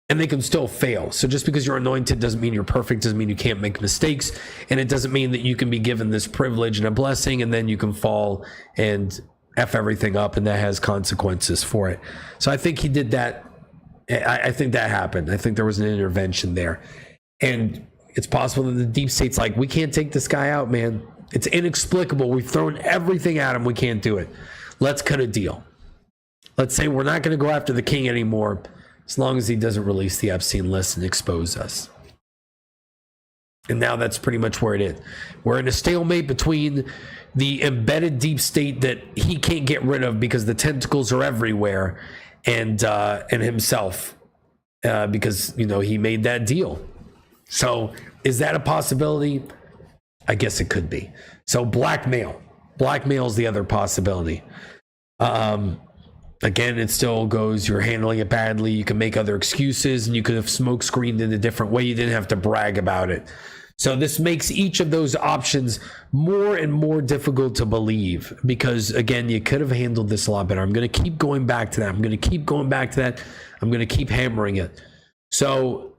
And they can still fail. So just because you're anointed doesn't mean you're perfect, doesn't mean you can't make mistakes, and it doesn't mean that you can be given this privilege and a blessing and then you can fall and F everything up, and that has consequences for it. So I think he did that. I think that happened. I think there was an intervention there. And it's possible that the deep state's like, we can't take this guy out, man. It's inexplicable. We've thrown everything at him. We can't do it. Let's cut a deal. Let's say we're not going to go after the king anymore, as long as he doesn't release the Epstein list and expose us. And now that's pretty much where it is. We're in a stalemate between the embedded deep state that he can't get rid of because the tentacles are everywhere, and himself, because, he made that deal. So is that a possibility? I guess it could be. So blackmail is the other possibility. Again, it still goes, you're handling it badly. You can make other excuses, and you could have smoke screened in a different way. You didn't have to brag about it. So this makes each of those options more and more difficult to believe, because again, you could have handled this a lot better. I'm going to keep going back to that. I'm going to keep hammering it. So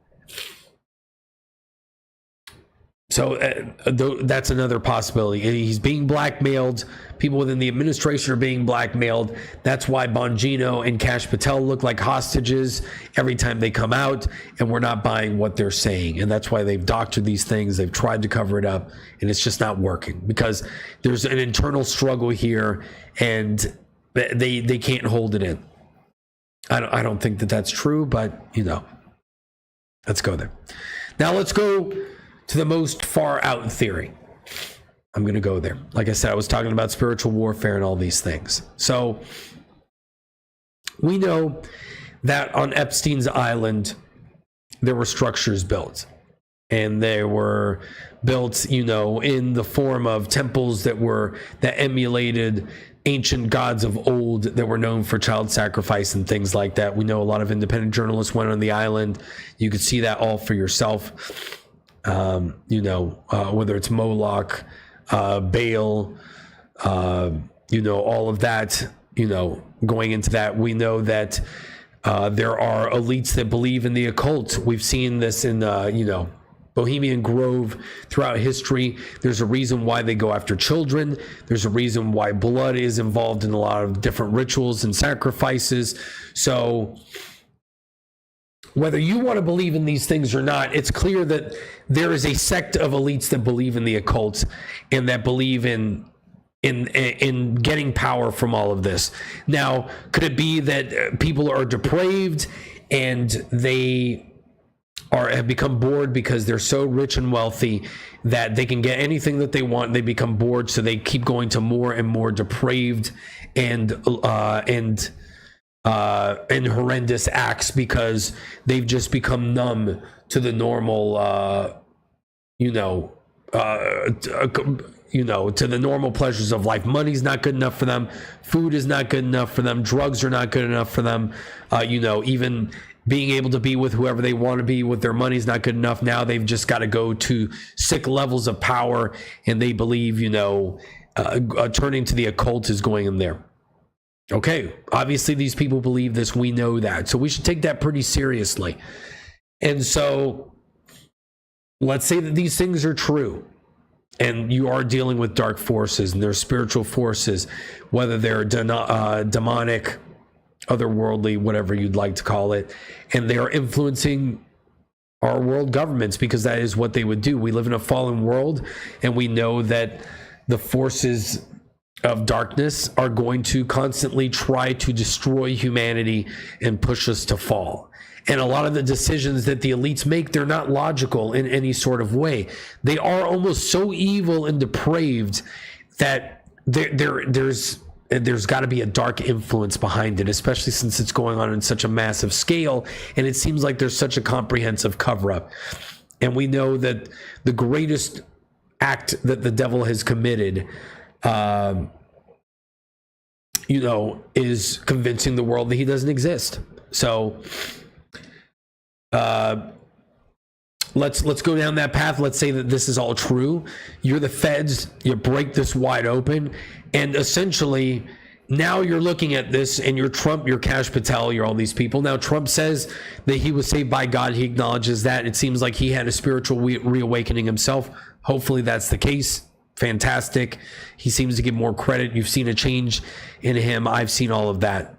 that's another possibility. He's being blackmailed. People within the administration are being blackmailed. That's why Bongino and Kash Patel look like hostages every time they come out, and we're not buying what they're saying. And that's why they've doctored these things. They've tried to cover it up, and it's just not working, because there's an internal struggle here, and they can't hold it in. I don't think that that's true, but let's go there. Now let's go to the most far out theory. I'm going to go there. Like I said, I was talking about spiritual warfare and all these things. So we know that on Epstein's island, there were structures built, and they were built, in the form of temples that emulated ancient gods of old that were known for child sacrifice and things like that. We know a lot of independent journalists went on the island. You could see that all for yourself. Whether it's Moloch, Baal, all of that, going into that. We know that there are elites that believe in the occult. We've seen this in, Bohemian Grove throughout history. There's a reason why they go after children. There's a reason why blood is involved in a lot of different rituals and sacrifices. So whether you want to believe in these things or not, it's clear that there is a sect of elites that believe in the occult and that believe in getting power from all of this. Now, could it be that people are depraved and they have become bored because they're so rich and wealthy that they can get anything that they want? They become bored, so they keep going to more and more depraved and horrendous acts because they've just become numb to the normal, to the normal pleasures of life. Money's not good enough for them. Food is not good enough for them. Drugs are not good enough for them. Even being able to be with whoever they want to be with their money is not good enough. Now they've just got to go to sick levels of power, and they believe, turning to the occult is going in there. Okay, obviously these people believe this. We know that. So we should take that pretty seriously. And so let's say that these things are true, and you are dealing with dark forces, and there's spiritual forces, whether they're demonic, otherworldly, whatever you'd like to call it, and they are influencing our world governments, because that is what they would do. We live in a fallen world, and we know that the forces of darkness are going to constantly try to destroy humanity and push us to fall. And a lot of the decisions that the elites make, they're not logical in any sort of way. They are almost so evil and depraved that there's got to be a dark influence behind it, especially since it's going on in such a massive scale, and it seems like there's such a comprehensive cover-up. And we know that the greatest act that the devil has committed, is convincing the world that he doesn't exist. So let's go down that path. Let's say that this is all true. You're the feds, you break this wide open, and essentially now you're looking at this, and you're Trump, you're Kash Patel, you're all these people. Now Trump says that he was saved by God. He acknowledges that. It seems like he had a spiritual reawakening himself. Hopefully that's the case. Fantastic. He seems to get more credit. You've seen a change in him. I've seen all of that.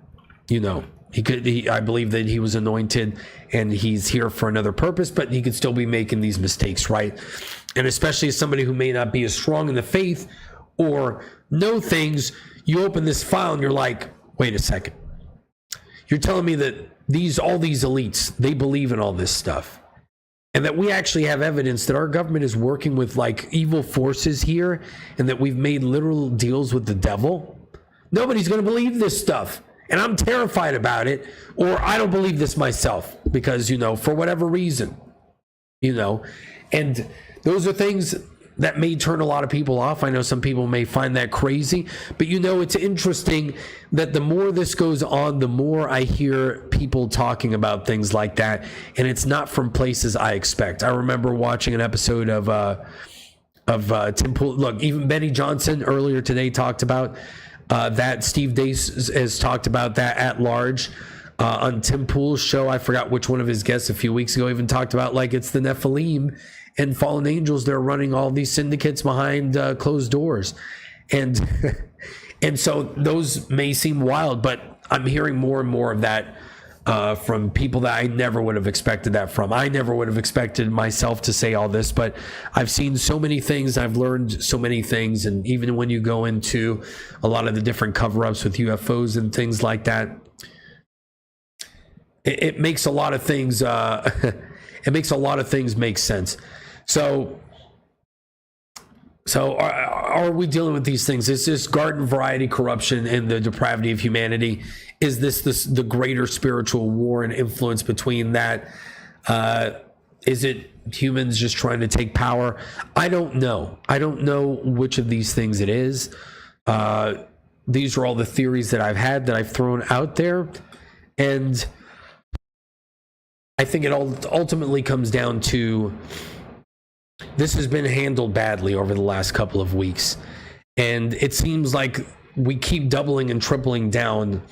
I believe that he was anointed and he's here for another purpose, but he could still be making these mistakes, right? And especially as somebody who may not be as strong in the faith or know things, you open this file and you're like, wait a second. You're telling me that all these elites, they believe in all this stuff, and that we actually have evidence that our government is working with like evil forces here, and that we've made literal deals with the devil. Nobody's going to believe this stuff. And I'm terrified about it, or I don't believe this myself because, for whatever reason, and those are things that may turn a lot of people off. I know some people may find that crazy, but it's interesting that the more this goes on, the more I hear people talking about things like that, and it's not from places I expect. I remember watching an episode of Tim Pool. Look, even Benny Johnson earlier today talked about that. Steve Deace has talked about that at large on Tim Pool's show. I forgot which one of his guests a few weeks ago even talked about like it's the Nephilim and fallen angels. They're running all these syndicates behind closed doors, and so those may seem wild, but I'm hearing more and more of that from people that I never would have expected that from. I never would have expected myself to say all this, but I've seen so many things. I've learned so many things. And even when you go into a lot of the different cover-ups with UFOs and things like that, it makes a lot of things, make sense. So are we dealing with these things? Is this garden variety corruption and the depravity of humanity? Is this the greater spiritual war and influence between that? Is it humans just trying to take power? I don't know. I don't know which of these things it is. These are all the theories that I've had, that I've thrown out there. And I think it ultimately comes down to, this has been handled badly over the last couple of weeks. And it seems like we keep doubling and tripling down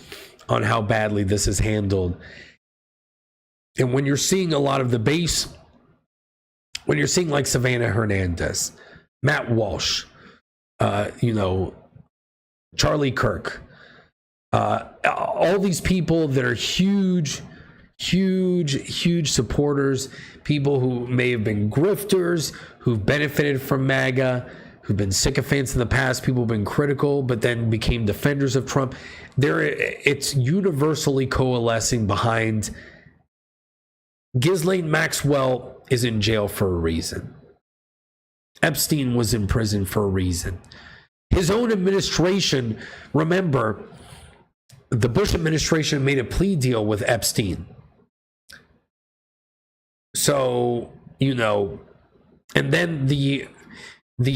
on how badly this is handled. And when you're seeing a lot of the base, when you're seeing like Savannah Hernandez, Matt Walsh, Charlie Kirk, all these people that are huge supporters, people who may have been grifters, who've benefited from MAGA, who've been sycophants in the past, people who've been critical but then became defenders of Trump. It's universally coalescing behind Ghislaine Maxwell is in jail for a reason. Epstein was in prison for a reason. His own administration, remember, the Bush administration made a plea deal with Epstein. So, and then the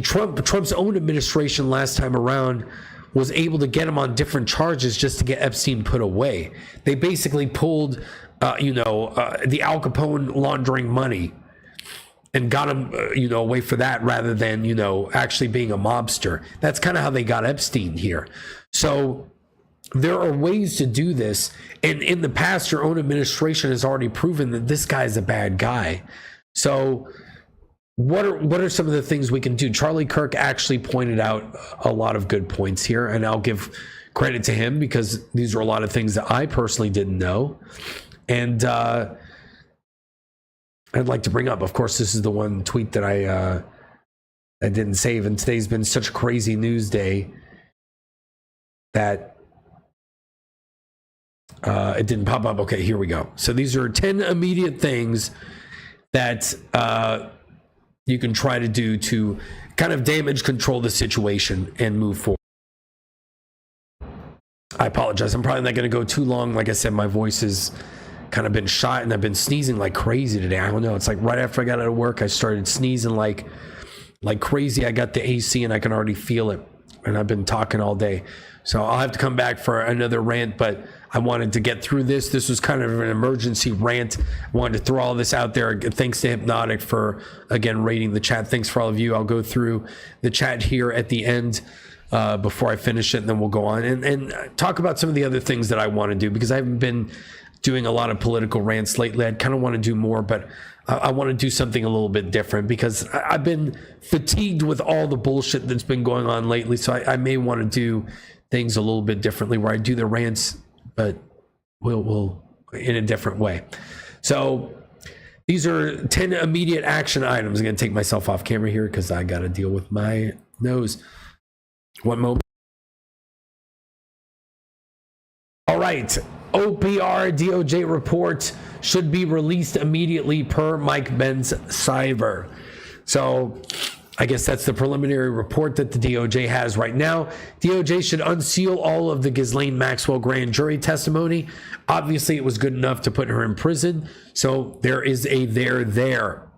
Trump's own administration last time around was able to get him on different charges just to get Epstein put away. They basically pulled, the Al Capone laundering money and got him, away for that rather than, actually being a mobster. That's kind of how they got Epstein here. So there are ways to do this. And in the past, your own administration has already proven that this guy's a bad guy. So what are some of the things we can do? Charlie Kirk actually pointed out a lot of good points here, and I'll give credit to him because these are a lot of things that I personally didn't know. And I'd like to bring up. Of course, this is the one tweet that I didn't save, and today's been such a crazy news day that it didn't pop up. Okay, here we go. So these are 10 immediate things that you can try to do to kind of damage control the situation and move forward. I apologize. I'm probably not going to go too long. Like I said, my voice has kind of been shot and I've been sneezing like crazy today. I don't know. It's like right after I got out of work, I started sneezing like crazy. I got the AC and I can already feel it. And I've been talking all day. So I'll have to come back for another rant, but I wanted to get through this. This was kind of an emergency rant. I wanted to throw all this out there. Thanks to Hypnotic for, again, rating the chat. Thanks for all of you. I'll go through the chat here at the end before I finish it, and then we'll go on and talk about some of the other things that I want to do, because I haven't been doing a lot of political rants lately. I kind of want to do more, but I want to do something a little bit different because I've been fatigued with all the bullshit that's been going on lately. So I may want to do things a little bit differently where I do the rants, but we'll in a different way. So these are 10 immediate action items. I'm going to take myself off camera here because I got to deal with my nose. One moment. All right. OPR DOJ report should be released immediately per Mike Benz-Cyber. So I guess that's the preliminary report that the DOJ has right now. DOJ should unseal all of the Ghislaine Maxwell grand jury testimony. Obviously, it was good enough to put her in prison. So there is a there.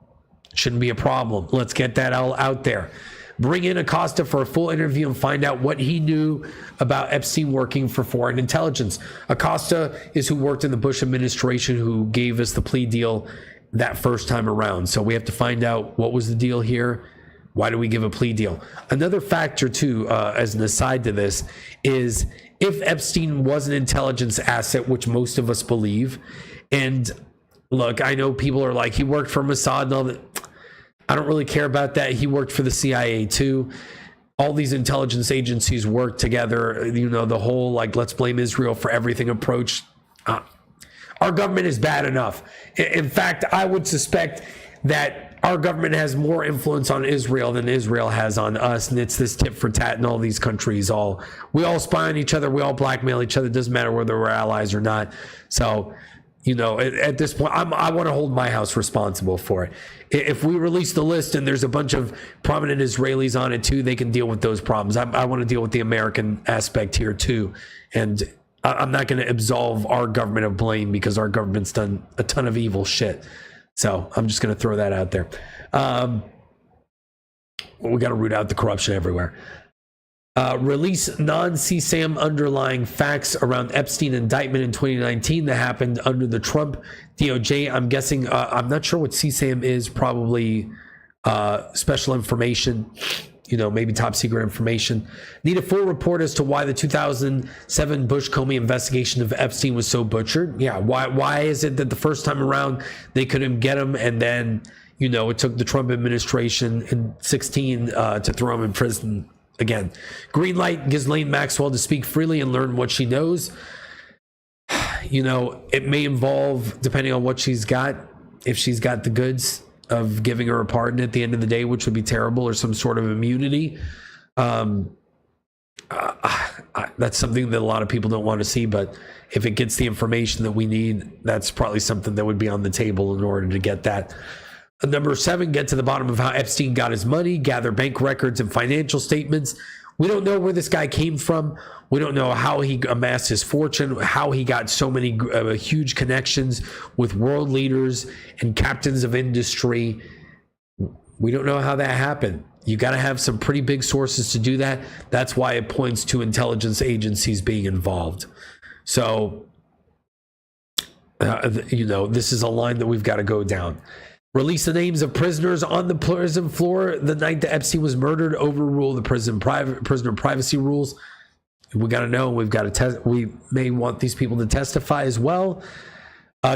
Shouldn't be a problem. Let's get that all out there. Bring in Acosta for a full interview and find out what he knew about Epstein working for foreign intelligence. Acosta is who worked in the Bush administration, who gave us the plea deal that first time around. So we have to find out what was the deal here. Why do we give a plea deal? Another factor, too, as an aside to this, is if Epstein was an intelligence asset, which most of us believe, and look, I know people are like, he worked for Mossad and all that. I don't really care about that. He worked for the CIA, too. All these intelligence agencies work together. You know, the whole, like, let's blame Israel for everything approach. Our government is bad enough. In fact, I would suspect that our government has more influence on Israel than Israel has on us, and it's this tit for tat in all these countries. We all spy on each other, we all blackmail each other. It doesn't matter whether we're allies or not. So, you know, at this point, I want to hold my house responsible for it. If we release the list and there's a bunch of prominent Israelis on it too, they can deal with those problems. I want to deal with the American aspect here too, and I'm not going to absolve our government of blame because our government's done a ton of evil shit. So I'm just going to throw that out there. We got to root out the corruption everywhere. Release non-CSAM underlying facts around Epstein indictment in 2019 that happened under the Trump DOJ. I'm guessing, I'm not sure what CSAM is, probably special information, you know, maybe top secret information. Need a full report as to why the 2007 Bush-Comey investigation of Epstein was so butchered. Yeah, why is it that the first time around they couldn't get him, and then, you know, it took the Trump administration in 2016 to throw him in prison again? Green light Ghislaine Maxwell to speak freely and learn what she knows. You know, it may involve, depending on what she's got, if she's got the goods of giving her a pardon at the end of the day, which would be terrible, or some sort of immunity. That's something that a lot of people don't want to see, but if it gets the information that we need, that's probably something that would be on the table in order to get that. Number 7, get to the bottom of how Epstein got his money, gather bank records and financial statements. We don't know where this guy came from. We don't know how he amassed his fortune, how he got so many huge connections with world leaders and captains of industry. We don't know how that happened. You got to have some pretty big sources to do that. That's why it points to intelligence agencies being involved. So, you know, this is a line that we've got to go down. Release the names of prisoners on the prison floor the night that Epstein was murdered. Overrule the prisoner privacy rules. We got to know. We've got to test. We may want these people to testify as well.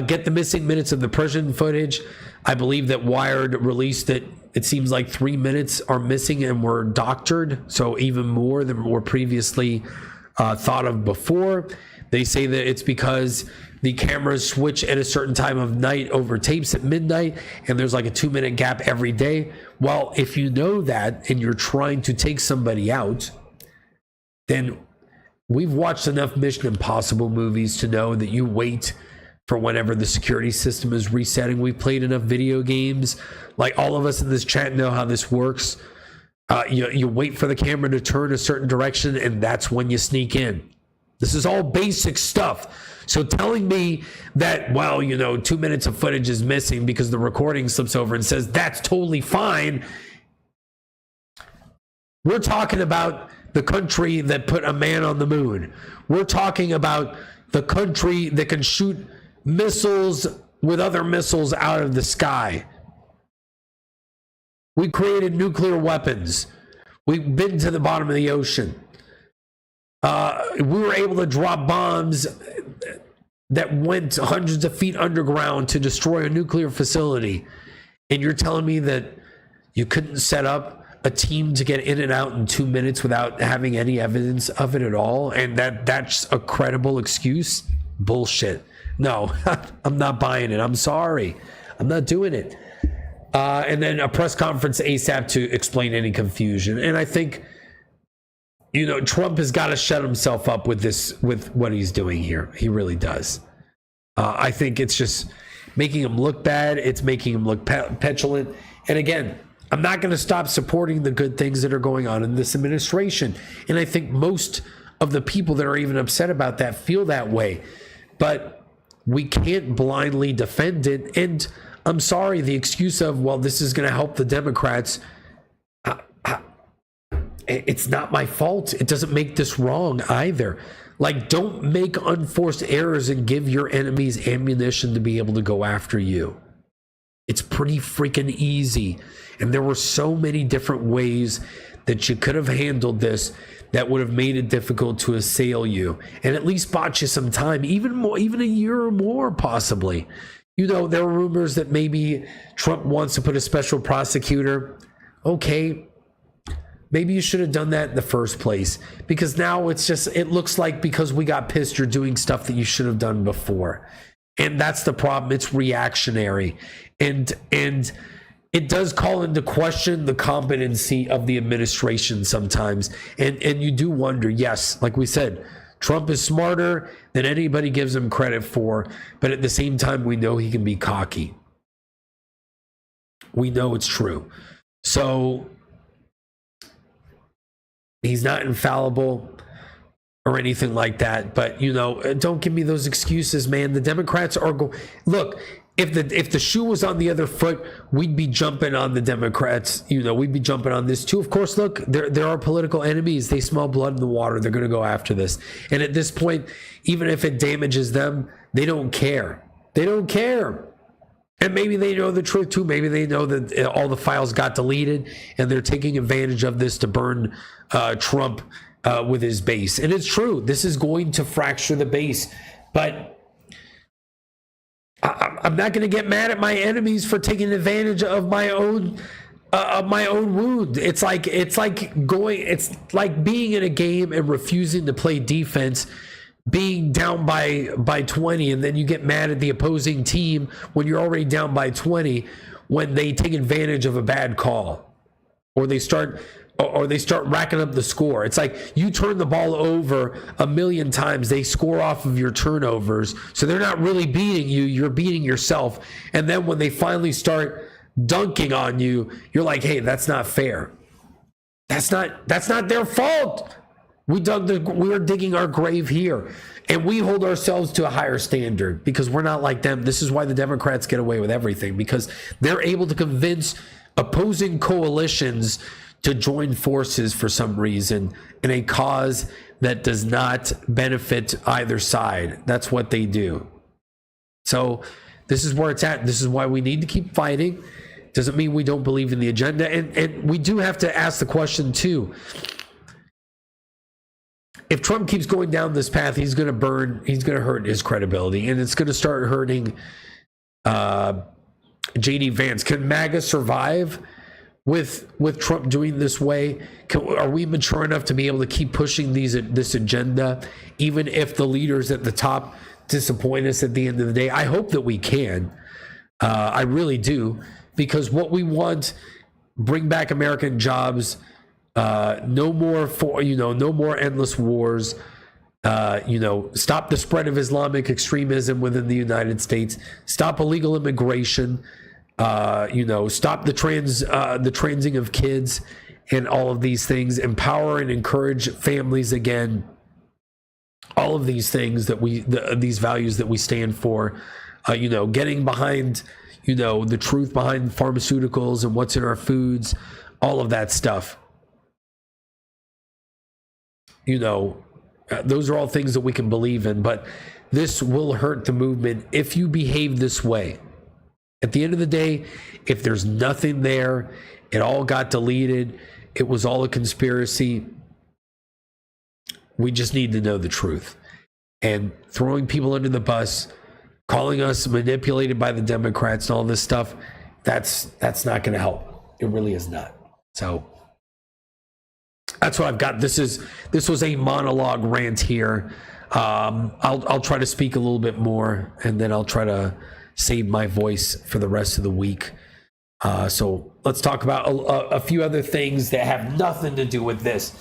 Get the missing minutes of the prison footage. I believe that Wired released that it seems like 3 minutes are missing and were doctored, so even more than were previously thought of before. They say that it's because the cameras switch at a certain time of night over tapes at midnight, and there's like a 2-minute gap every day. Well, if you know that and you're trying to take somebody out, then we've watched enough Mission Impossible movies to know that you wait for whenever the security system is resetting. We've played enough video games. Like, all of us in this chat know how this works. You wait for the camera to turn a certain direction, and that's when you sneak in. This is all basic stuff. So telling me that, well, 2 minutes of footage is missing because the recording slips over and says that's totally fine. We're talking about the country that put a man on the moon. We're talking about the country that can shoot missiles with other missiles out of the sky. We created nuclear weapons. We've been to the bottom of the ocean. We were able to drop bombs that went hundreds of feet underground to destroy a nuclear facility. And you're telling me that you couldn't set up a team to get in and out in 2 minutes without having any evidence of it at all? And that's a credible excuse? Bullshit. No, I'm not buying it. I'm sorry. I'm not doing it. And then a press conference ASAP to explain any confusion. And I think, Trump has got to shut himself up with this, with what he's doing here. He really does. I think it's just making him look bad. It's making him look petulant. And again, I'm not going to stop supporting the good things that are going on in this administration. And I think most of the people that are even upset about that feel that way. But we can't blindly defend it. And I'm sorry, the excuse of, well, this is going to help the Democrats. It's not my fault. It doesn't make this wrong either. Like, don't make unforced errors and give your enemies ammunition to be able to go after you. It's pretty freaking easy. And there were so many different ways that you could have handled this that would have made it difficult to assail you and at least bought you some time, even a year or more, possibly. There are rumors that maybe Trump wants to put a special prosecutor. Okay, maybe you should have done that in the first place, because now it looks like because we got pissed, you're doing stuff that you should have done before. And that's the problem. It's reactionary. And it does call into question the competency of the administration sometimes. And you do wonder, yes, like we said, Trump is smarter than anybody gives him credit for, but at the same time, we know he can be cocky. We know it's true. So he's not infallible or anything like that, but don't give me those excuses, man. The Democrats are look, if the shoe was on the other foot, we'd be jumping on the Democrats. We'd be jumping on this too. Of course, look, there are political enemies. They smell blood in the water. They're going to go after this. And at this point, even if it damages them, they don't care. They don't care. And maybe they know the truth too. Maybe they know that all the files got deleted and they're taking advantage of this to burn Trump with his base. And it's true. This is going to fracture the base. But I'm not going to get mad at my enemies for taking advantage of my own wound. It's like being in a game and refusing to play defense, being down by 20, and then you get mad at the opposing team when you're already down by 20 when they take advantage of a bad call, or they start racking up the score. It's like you turn the ball over a million times, they score off of your turnovers, so they're not really beating you, you're beating yourself. And then when they finally start dunking on you, you're like, hey, that's not fair. That's not their fault. We're digging our grave here, and we hold ourselves to a higher standard because we're not like them. This is why the Democrats get away with everything, because they're able to convince opposing coalitions to join forces for some reason in a cause that does not benefit either side. That's what they do. So this is where it's at. This is why we need to keep fighting. Doesn't mean we don't believe in the agenda. And we do have to ask the question too. If Trump keeps going down this path, he's going to hurt his credibility, and it's going to start hurting JD Vance. Can MAGA survive with Trump doing this way? Are we mature enough to be able to keep pushing this agenda, even if the leaders at the top disappoint us at the end of the day? I hope that we can. I really do, because what we want, bring back American jobs, no more endless wars, stop the spread of Islamic extremism within the United States, stop illegal immigration, stop the transing of kids and all of these things, empower and encourage families again, all of these things that these values that we stand for, getting behind, the truth behind pharmaceuticals and what's in our foods, all of that stuff. Those are all things that we can believe in, but this will hurt the movement if you behave this way. At the end of the day, if there's nothing there, it all got deleted, it was all a conspiracy, we just need to know the truth. And throwing people under the bus, calling us manipulated by the Democrats and all this stuff, that's not going to help. It really is not. So that's what I've got. This was a monologue rant here. I'll try to speak a little bit more, and then I'll try to save my voice for the rest of the week. So let's talk about a few other things that have nothing to do with this.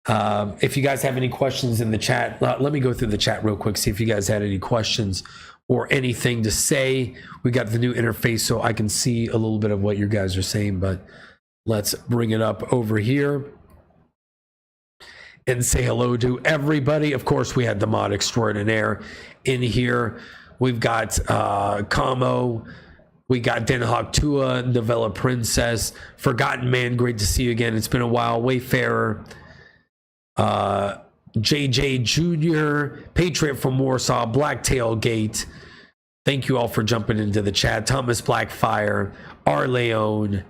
If you guys have any questions in the chat, let me go through the chat real quick, see if you guys had any questions or anything to say. We got the new interface so I can see a little bit of what you guys are saying, but let's bring it up over here and say hello to everybody. Of course, we had the mod extraordinaire in here. We've got Kamo, we got Den Hawk Tua, Novella Princess, Forgotten Man, great to see you again. It's been a while. Wayfarer, JJ Jr., Patriot from Warsaw, Blacktail Gate. Thank you all for jumping into the chat. Thomas Blackfire, R. Leone.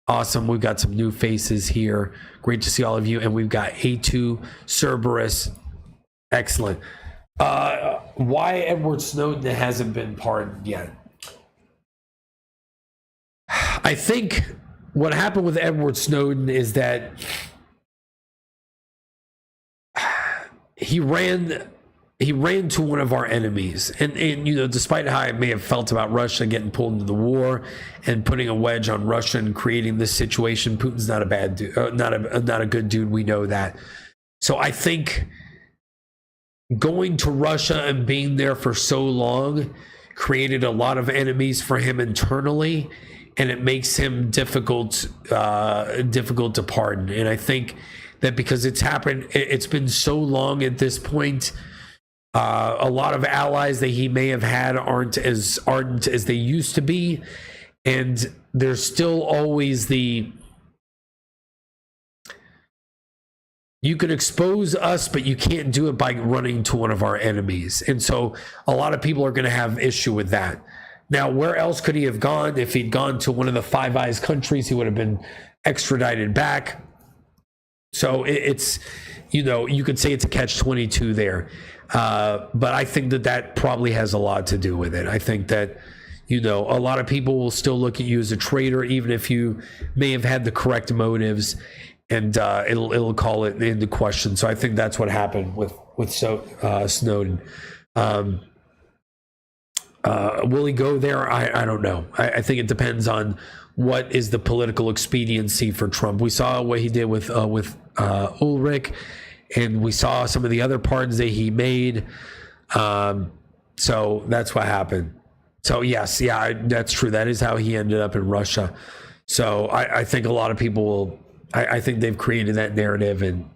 Awesome. We've got some new faces here. Great to see all of you. And we've got A2 Cerberus. Excellent. Why Edward Snowden hasn't been pardoned yet? I think what happened with Edward Snowden is that he ran to one of our enemies, and despite how I may have felt about Russia getting pulled into the war and putting a wedge on Russia and creating this situation, Putin's not a bad dude, not a good dude. We know that. So I think going to Russia and being there for so long created a lot of enemies for him internally, and it makes him difficult to pardon. And I think that because it's been so long at this point, a lot of allies that he may have had aren't as ardent as they used to be, and there's still always you can expose us, but you can't do it by running to one of our enemies. And so a lot of people are going to have issue with that. Now, where else could he have gone? If he'd gone to one of the Five Eyes countries, he would have been extradited back. So it's, you could say it's a catch-22 there. But I think that probably has a lot to do with it. I think that, a lot of people will still look at you as a traitor, even if you may have had the correct motives, and it'll call it into question. So I think that's what happened with Snowden. Will he go there? I don't know. I think it depends on what is the political expediency for Trump. We saw what he did with Ulrich, and we saw some of the other pardons that he made. So that's what happened. So yes, that's true. That is how he ended up in Russia. So I think a lot of people will. I think they've created that narrative, and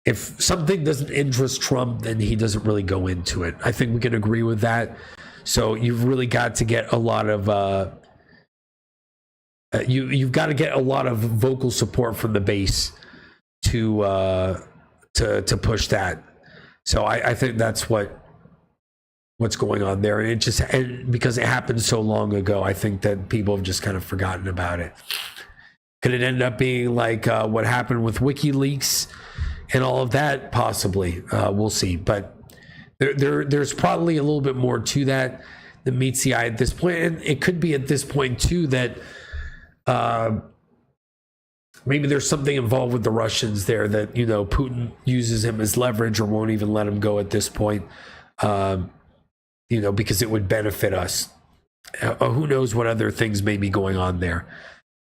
if something doesn't interest Trump, then he doesn't really go into it. I think we can agree with that. So you've really got to get a lot of you've got to get a lot of vocal support from the base to push that. So I think that's what's going on there. And because it happened so long ago, I think that people have just kind of forgotten about it. Could it end up being like what happened with WikiLeaks and all of that? Possibly. We'll see. But there's probably a little bit more to that than meets the eye at this point. And it could be at this point, too, that maybe there's something involved with the Russians there that, you know, Putin uses him as leverage or won't even let him go at this point, you know, because it would benefit us. Who knows what other things may be going on there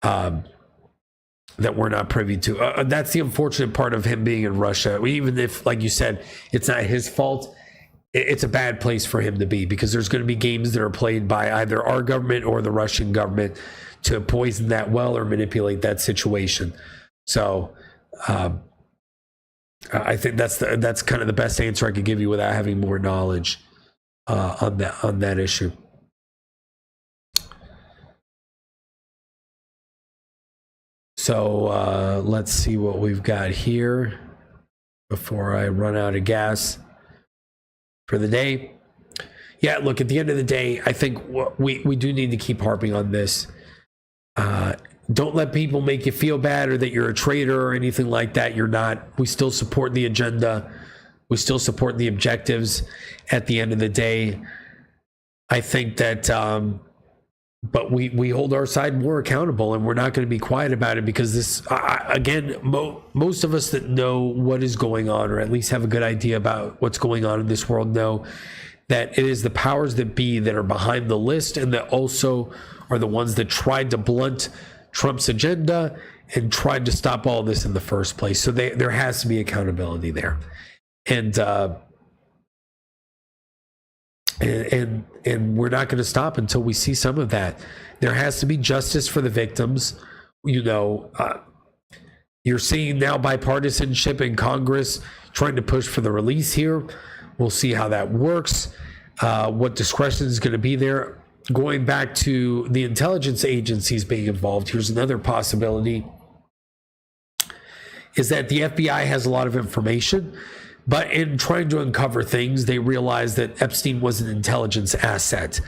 that we're not privy to. That's the unfortunate part of him being in Russia. Even if, like you said, it's not his fault, it's a bad place for him to be, because there's going to be games that are played by either our government or the Russian government to poison that well or manipulate that situation. So I think that's kind of the best answer I could give you without having more knowledge on that issue. So let's see what we've got here before I run out of gas for the day. Yeah, look, at the end of the day, I think we do need to keep harping on this. Don't let people make you feel bad or that you're a traitor or anything like that. You're not. We still support the agenda. We still support the objectives at the end of the day. I think that, but we hold our side more accountable, and we're not going to be quiet about it, because this, again, most of us that know what is going on, or at least have a good idea about what's going on in this world, know that it is the powers that be that are behind the list, and that also are the ones that tried to blunt Trump's agenda and tried to stop all this in the first place. So there has to be accountability there. And we're not going to stop until we see some of that. There has to be justice for the victims. You know, you're seeing now bipartisanship in Congress trying to push for the release here. We'll see how that works, what discretion is going to be there. Going back to the intelligence agencies being involved, here's another possibility, is that the FBI has a lot of information, but in trying to uncover things, they realized that Epstein was an intelligence asset.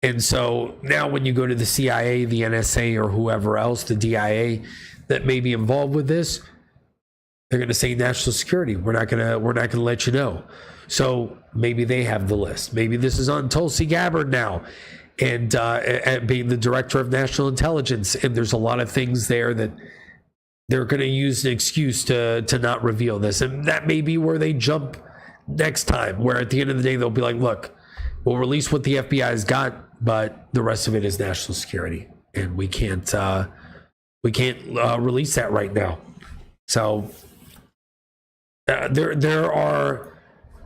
And so now when you go to the CIA, the NSA, or whoever else, the DIA, that may be involved with this, they're going to say national security. We're not going to let you know. So maybe they have the list. Maybe this is on Tulsi Gabbard now, and being the director of national intelligence. And there's a lot of things there that they're going to use an excuse to not reveal this. And that may be where they jump next time, where at the end of the day, they'll be like, look, we'll release what the FBI's got, but the rest of it is national security. And we can't release that right now. So there are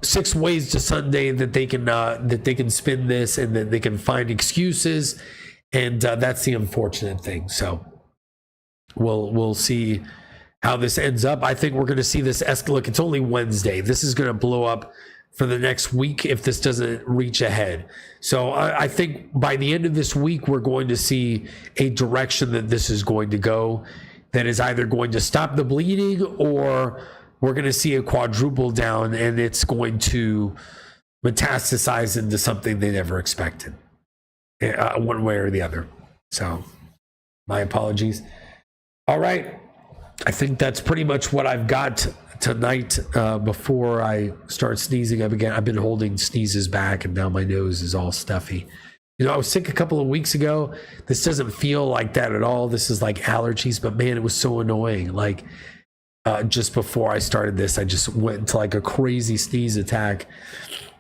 6 ways to Sunday that they can spin this, and that they can find excuses, and that's the unfortunate thing. So we'll see how this ends up. I think we're going to see this escalate. Look, it's only Wednesday. This is going to blow up for the next week if this doesn't reach ahead. So I think by the end of this week, we're going to see a direction that this is going to go, that is either going to stop the bleeding, or we're going to see a quadruple down, and it's going to metastasize into something they never expected, one way or the other. So my apologies. All right. I think that's pretty much what I've got tonight before I start sneezing up again. I've been holding sneezes back, and now my nose is all stuffy. You know, I was sick a couple of weeks ago. This doesn't feel like that at all. This is like allergies, but man, it was so annoying. Like, just before I started this, I just went into like a crazy sneeze attack,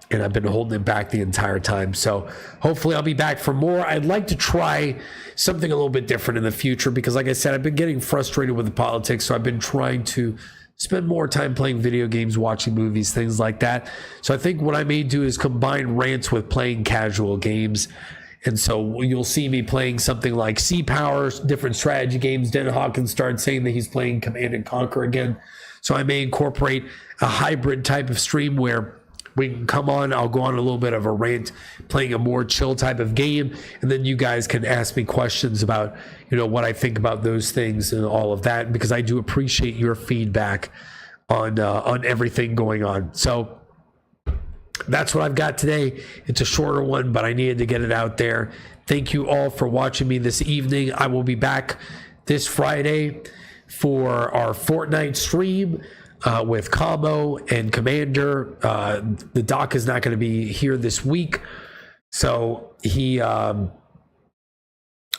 and I've been holding it back the entire time. So hopefully I'll be back for more. I'd like to try something a little bit different in the future, because like I said, I've been getting frustrated with the politics. So I've been trying to spend more time playing video games, watching movies, things like that. So I think what I may do is combine rants with playing casual games. And so you'll see me playing something like Sea Power, different strategy games. Den Hawkins started saying that he's playing Command and Conquer again. So I may incorporate a hybrid type of stream where we can come on, I'll go on a little bit of a rant, playing a more chill type of game, and then you guys can ask me questions about, you know, what I think about those things and all of that, because I do appreciate your feedback on everything going on. So that's what I've got today. It's a shorter one, but I needed to get it out there. Thank you all for watching me this evening. I will be back this Friday for our Fortnite stream with Camo and Commander. The doc is not going to be here this week, so he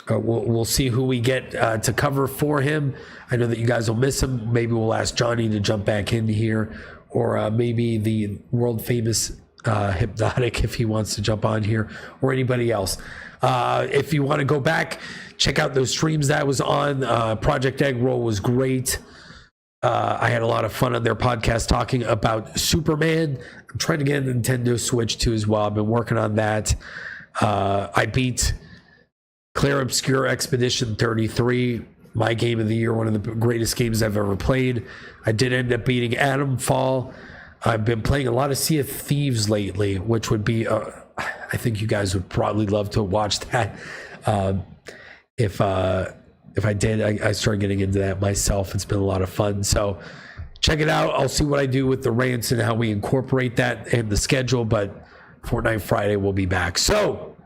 we'll see who we get to cover for him. I know that you guys will miss him. Maybe we'll ask Johnny to jump back in here, or maybe the world famous Hypnotic if he wants to jump on here, or anybody else. If you want to go back, check out those streams that I was on. Project Egg Roll was great. I had a lot of fun on their podcast talking about Superman. I'm trying to get a Nintendo Switch too as well. I've been working on that. I beat Clair Obscure Expedition 33, my game of the year, one of the greatest games I've ever played. I did end up beating Atomfall. I've been playing a lot of Sea of Thieves lately, which would be, I think you guys would probably love to watch that. If I did, I started getting into that myself. It's been a lot of fun. So check it out. I'll see what I do with the rants and how we incorporate that in the schedule. But Fortnite Friday will be back. So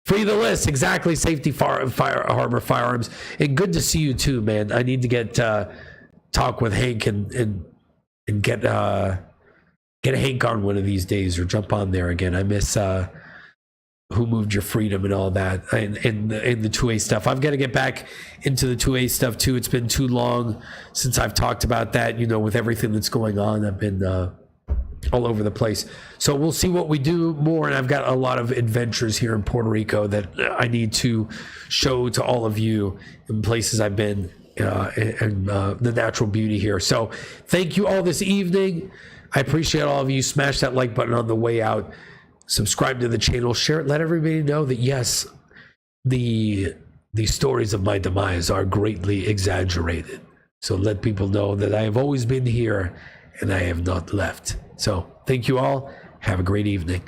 free the list. Exactly. Safety Harbor Firearms. And good to see you too, man. I need to get talk with Hank and get Hank on one of these days, or jump on there again. I miss Who Moved Your Freedom and all that, and the 2A stuff. I've got to get back into the 2A stuff too. It's been too long since I've talked about that. You know, with everything that's going on, I've been all over the place. So we'll see what we do more. And I've got a lot of adventures here in Puerto Rico that I need to show to all of you in places I've been, and the natural beauty here. So thank you all this evening. I appreciate all of you. Smash that like button on the way out. Subscribe to the channel. Share it. Let everybody know that, yes, the stories of my demise are greatly exaggerated. So let people know that I have always been here and I have not left. So thank you all. Have a great evening.